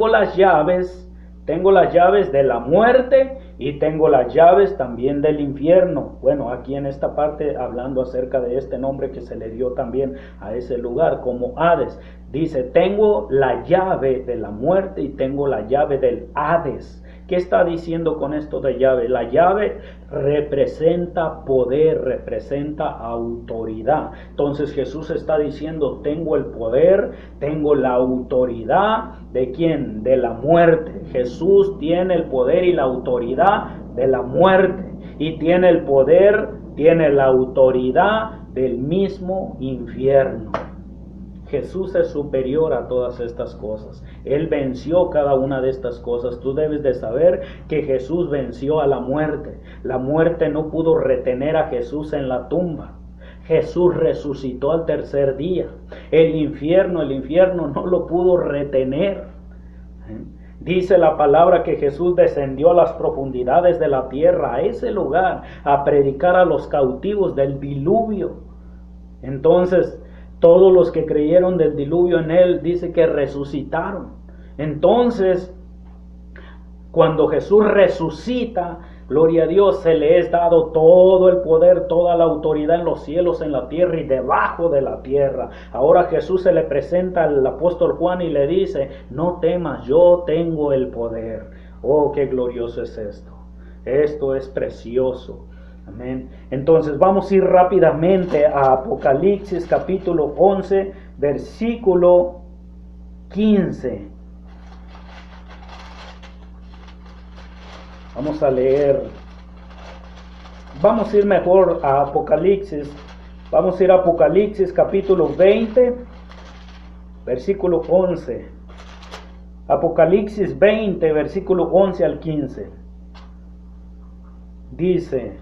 Speaker 1: las llaves, tengo las llaves de la muerte y tengo las llaves también del infierno. Bueno, aquí en esta parte hablando acerca de este nombre que se le dio también a ese lugar como Hades. Dice, tengo la llave de la muerte y tengo la llave del Hades. ¿Qué está diciendo con esto de llave? La llave representa poder, representa autoridad. Entonces Jesús está diciendo, tengo el poder, tengo la autoridad. ¿De quién? De la muerte. Jesús tiene el poder y la autoridad de la muerte. Y tiene el poder, tiene la autoridad del mismo infierno. Jesús es superior a todas estas cosas. Él venció cada una de estas cosas. Tú debes de saber que Jesús venció a la muerte. La muerte no pudo retener a Jesús en la tumba. Jesús resucitó al tercer día. El infierno no lo pudo retener. Dice la palabra que Jesús descendió a las profundidades de la tierra, a ese lugar, a predicar a los cautivos del diluvio. Entonces, todos los que creyeron del diluvio en él, dice que resucitaron. Entonces, cuando Jesús resucita, gloria a Dios, se le es dado todo el poder, toda la autoridad en los cielos, en la tierra y debajo de la tierra. Ahora Jesús se le presenta al apóstol Juan y le dice, no temas, yo tengo el poder. Oh, qué glorioso es esto. Esto es precioso. Amén. Entonces vamos a ir rápidamente a Apocalipsis capítulo 11, versículo 15. Vamos a leer. Vamos a ir mejor a Apocalipsis. Vamos a ir a Apocalipsis capítulo 20, versículo 11. Apocalipsis 20, versículo 11 al 15. Dice,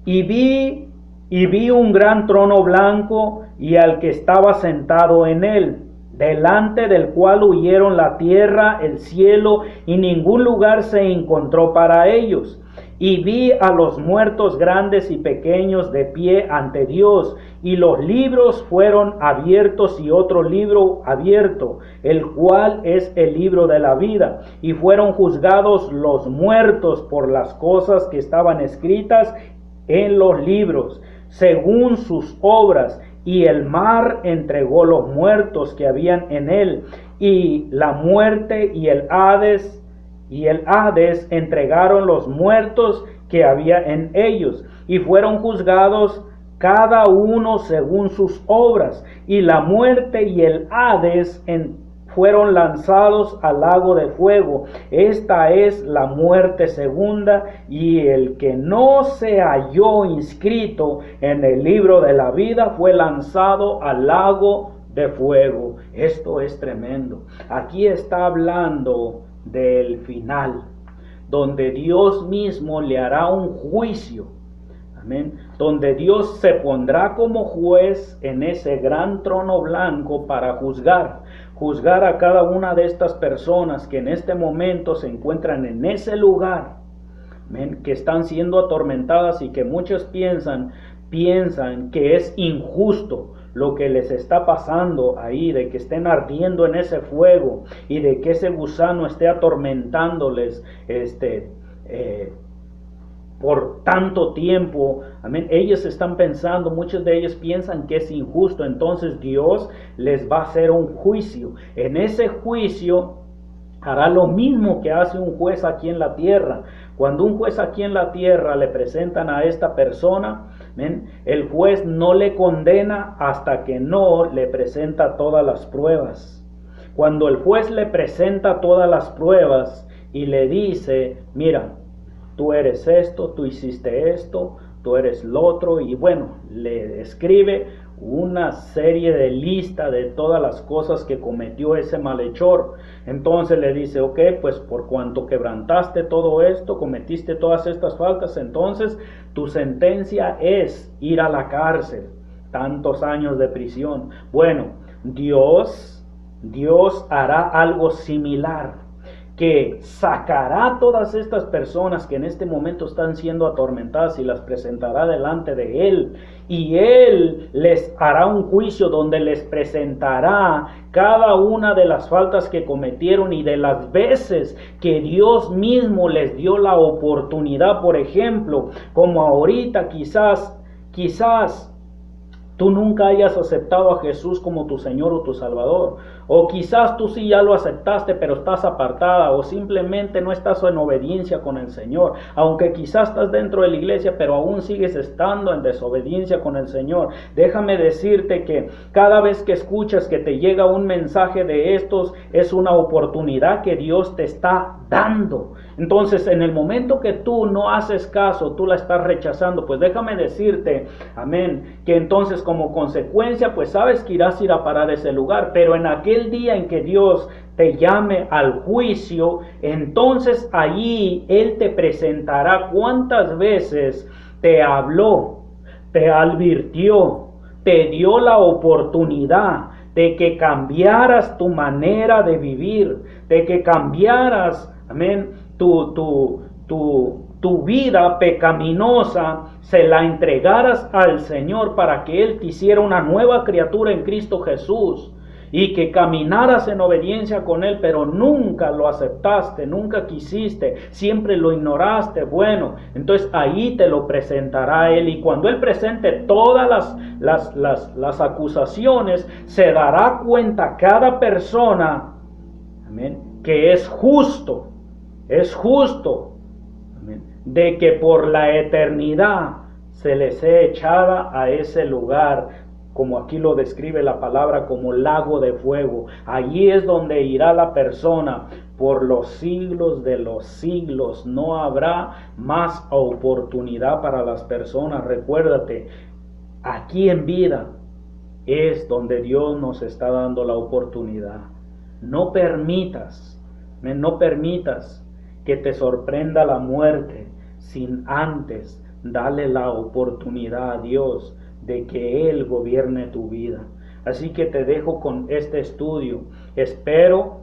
Speaker 1: y vi un gran trono blanco y al que estaba sentado en él, delante del cual huyeron la tierra, el cielo, y ningún lugar se encontró para ellos. Y vi a los muertos grandes y pequeños de pie ante Dios, y los libros fueron abiertos y otro libro abierto, el cual es el libro de la vida. Y fueron juzgados los muertos por las cosas que estaban escritas en los libros, según sus obras, y el mar entregó los muertos que habían en él, y la muerte y el Hades entregaron los muertos que había en ellos, y fueron juzgados cada uno según sus obras, y la muerte y el Hades fueron lanzados al lago de fuego. Esta es la muerte segunda, y el que no se halló inscrito en el libro de la vida fue lanzado al lago de fuego. Esto es tremendo. Aquí está hablando del final, donde Dios mismo le hará un juicio. Amén. Donde Dios se pondrá como juez en ese gran trono blanco para juzgar a cada una de estas personas que en este momento se encuentran en ese lugar, amén, que están siendo atormentadas y que muchos piensan que es injusto lo que les está pasando ahí, de que estén ardiendo en ese fuego y de que ese gusano esté atormentándoles por tanto tiempo. Amén. Ellos están pensando, muchos de ellos piensan que es injusto. Entonces Dios les va a hacer un juicio. En ese juicio hará lo mismo que hace un juez aquí en la tierra. Cuando un juez aquí en la tierra le presentan a esta persona, amén, el juez no le condena hasta que no le presenta todas las pruebas. Cuando el juez le presenta todas las pruebas y le dice, mira, tú eres esto, tú hiciste esto, tú eres lo otro, y bueno, le escribe una serie de lista de todas las cosas que cometió ese malhechor. Entonces le dice, ok, pues por cuanto quebrantaste todo esto, cometiste todas estas faltas, entonces tu sentencia es ir a la cárcel, tantos años de prisión. Bueno, Dios hará algo similar. que sacará todas estas personas que en este momento están siendo atormentadas y las presentará delante de Él. Y Él les hará un juicio donde les presentará cada una de las faltas que cometieron y de las veces que Dios mismo les dio la oportunidad. Por ejemplo, como ahorita quizás tú nunca hayas aceptado a Jesús como tu Señor o tu Salvador. O quizás tú sí ya lo aceptaste, pero estás apartada. O simplemente no estás en obediencia con el Señor. Aunque quizás estás dentro de la iglesia, pero aún sigues estando en desobediencia con el Señor. Déjame decirte que cada vez que escuchas que te llega un mensaje de estos, es una oportunidad que Dios te está dando. Entonces, en el momento que tú no haces caso, tú la estás rechazando, pues déjame decirte, amén, que entonces como consecuencia, pues sabes que irás a ir a parar ese lugar, pero en aquel día en que Dios te llame al juicio, entonces allí Él te presentará cuántas veces te habló, te advirtió, te dio la oportunidad de que cambiaras tu manera de vivir, de que cambiaras, amén, tu vida pecaminosa, se la entregaras al Señor para que Él te hiciera una nueva criatura en Cristo Jesús y que caminaras en obediencia con Él, pero nunca lo aceptaste, nunca quisiste, siempre lo ignoraste. Bueno, entonces ahí te lo presentará Él, y cuando Él presente todas las acusaciones, se dará cuenta cada persona, amén, que es justo, amén, de que por la eternidad se les he echada a ese lugar, como aquí lo describe la palabra, como lago de fuego. Allí es donde irá la persona por los siglos de los siglos. No habrá más oportunidad para las personas. Recuérdate, aquí en vida es donde Dios nos está dando la oportunidad. No permitas que te sorprenda la muerte sin antes darle la oportunidad a Dios de que Él gobierne tu vida. Así que te dejo con este estudio. Espero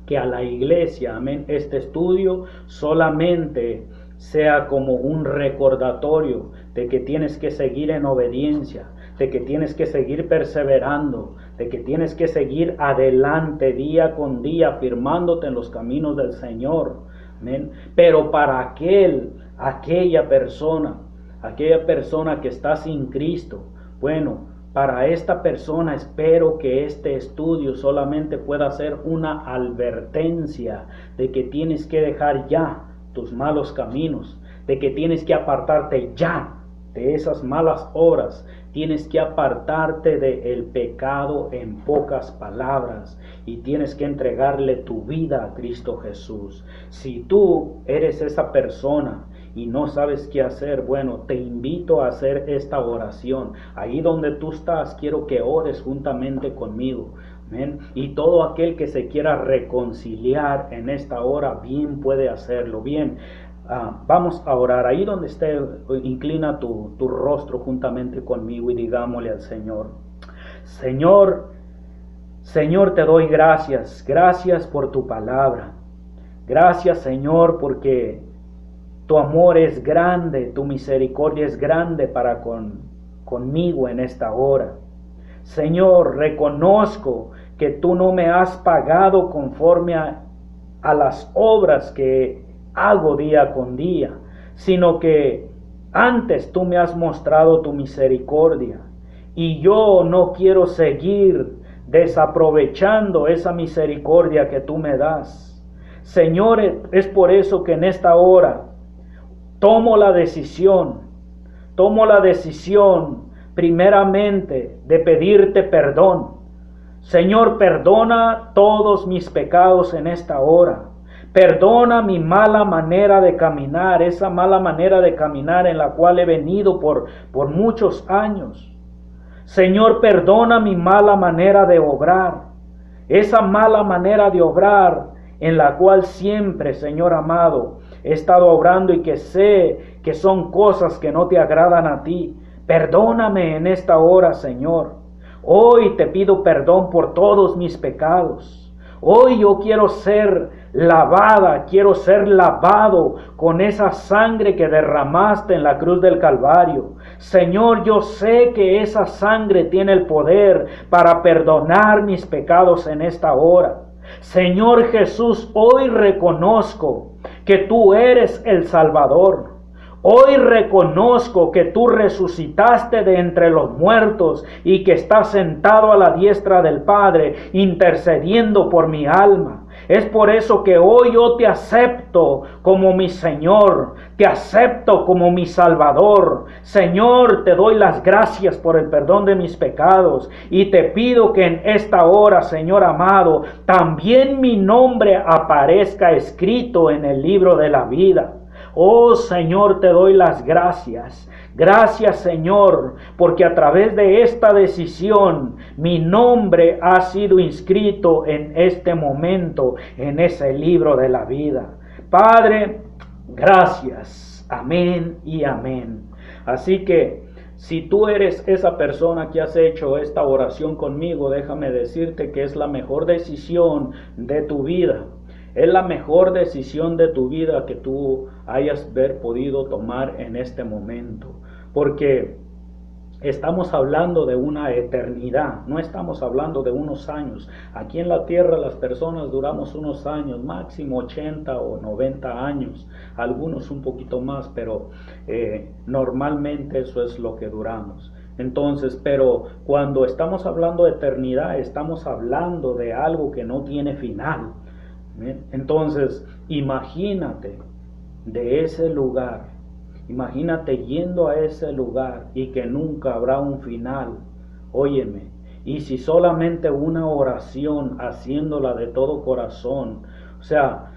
Speaker 1: que a la iglesia, amén, este estudio solamente sea como un recordatorio de que tienes que seguir en obediencia, de que tienes que seguir perseverando, de que tienes que seguir adelante día con día, afirmándote en los caminos del Señor. Amén. Pero para aquella persona que está sin Cristo, bueno, para esta persona espero que este estudio solamente pueda ser una advertencia de que tienes que dejar ya tus malos caminos, de que tienes que apartarte ya de esas malas obras, tienes que apartarte del pecado, en pocas palabras, y tienes que entregarle tu vida a Cristo Jesús. Si tú eres esa persona y no sabes qué hacer, bueno, te invito a hacer esta oración. Ahí donde tú estás, quiero que ores juntamente conmigo. Amén. Y todo aquel que se quiera reconciliar en esta hora, bien puede hacerlo. Bien, vamos a orar. Ahí donde esté, inclina tu rostro juntamente conmigo y digámosle al Señor: Señor, te doy gracias. Gracias por tu palabra. Gracias, Señor, porque tu amor es grande, tu misericordia es grande para conmigo en esta hora. Señor, reconozco que tú no me has pagado conforme a las obras que hago día con día, sino que antes tú me has mostrado tu misericordia, y yo no quiero seguir desaprovechando esa misericordia que tú me das. Señor, es por eso que en esta hora tomo la decisión primeramente de pedirte perdón. Señor, perdona todos mis pecados en esta hora. Perdona mi mala manera de caminar, esa mala manera de caminar en la cual he venido por muchos años. Señor, perdona mi mala manera de obrar, esa mala manera de obrar en la cual siempre, Señor amado, he estado obrando y que sé que son cosas que no te agradan a ti. Perdóname en esta hora, Señor. Hoy te pido perdón por todos mis pecados. Hoy yo quiero ser lavada, quiero ser lavado con esa sangre que derramaste en la cruz del Calvario. Señor, yo sé que esa sangre tiene el poder para perdonar mis pecados en esta hora. Señor Jesús, hoy reconozco que tú eres el Salvador. Hoy reconozco que tú resucitaste de entre los muertos y que estás sentado a la diestra del Padre, intercediendo por mi alma. Es por eso que hoy yo te acepto como mi Señor, te acepto como mi Salvador. Señor, te doy las gracias por el perdón de mis pecados y te pido que en esta hora, Señor amado, también mi nombre aparezca escrito en el libro de la vida. Oh Señor, te doy las gracias. Gracias, Señor, porque a través de esta decisión mi nombre ha sido inscrito en este momento en ese libro de la vida. Padre, gracias. Amén y amén. Así que si tú eres esa persona que has hecho esta oración conmigo, déjame decirte que es la mejor decisión de tu vida. Es la mejor decisión de tu vida que tú hayas podido tomar en este momento. Porque estamos hablando de una eternidad, no estamos hablando de unos años. Aquí en la tierra las personas duramos unos años, máximo 80 o 90 años, algunos un poquito más, pero normalmente eso es lo que duramos. Entonces, pero cuando estamos hablando de eternidad, estamos hablando de algo que no tiene final. Entonces, imagínate de ese lugar, imagínate yendo a ese lugar y que nunca habrá un final. Óyeme, y si solamente una oración, haciéndola de todo corazón, o sea,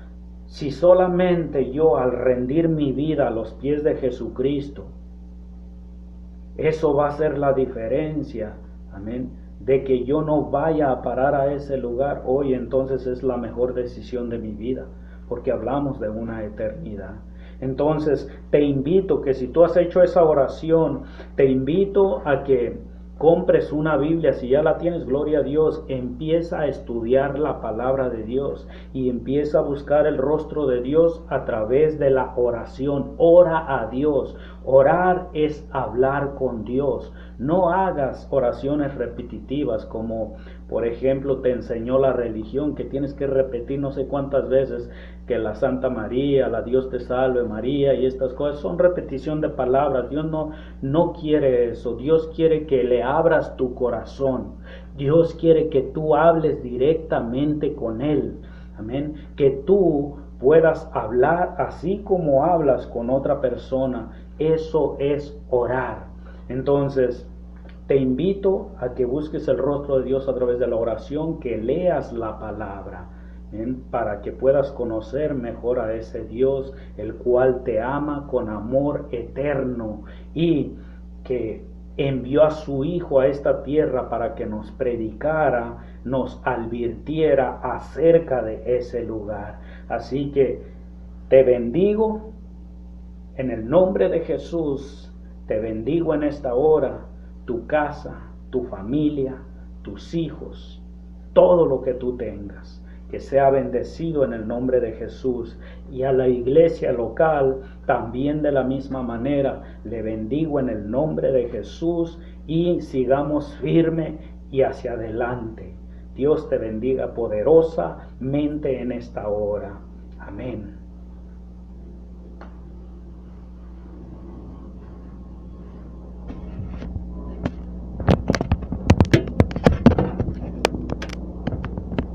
Speaker 1: si solamente yo al rendir mi vida a los pies de Jesucristo, eso va a ser la diferencia, amén, de que yo no vaya a parar a ese lugar hoy. Entonces es la mejor decisión de mi vida, porque hablamos de una eternidad. Entonces te invito que si tú has hecho esa oración, te invito a que compres una Biblia. Si ya la tienes, gloria a Dios, empieza a estudiar la palabra de Dios y empieza a buscar el rostro de Dios a través de la oración. Ora a Dios. Orar es hablar con Dios. No hagas oraciones repetitivas como, por ejemplo, te enseñó la religión, que tienes que repetir no sé cuántas veces que la Santa María, la Dios te salve María, y estas cosas son repetición de palabras. Dios no quiere eso. Dios quiere que le abras tu corazón. Dios quiere que tú hables directamente con Él. Amén. Que tú puedas hablar así como hablas con otra persona. Eso es orar. Entonces, te invito a que busques el rostro de Dios a través de la oración, que leas la palabra, para que puedas conocer mejor a ese Dios, el cual te ama con amor eterno y que envió a su Hijo a esta tierra para que nos predicara, nos advirtiera acerca de ese lugar. Así que te bendigo en el nombre de Jesús. Te bendigo en esta hora, tu casa, tu familia, tus hijos, todo lo que tú tengas, que sea bendecido en el nombre de Jesús. Y a la iglesia local también de la misma manera, le bendigo en el nombre de Jesús y sigamos firme y hacia adelante. Dios te bendiga poderosamente en esta hora.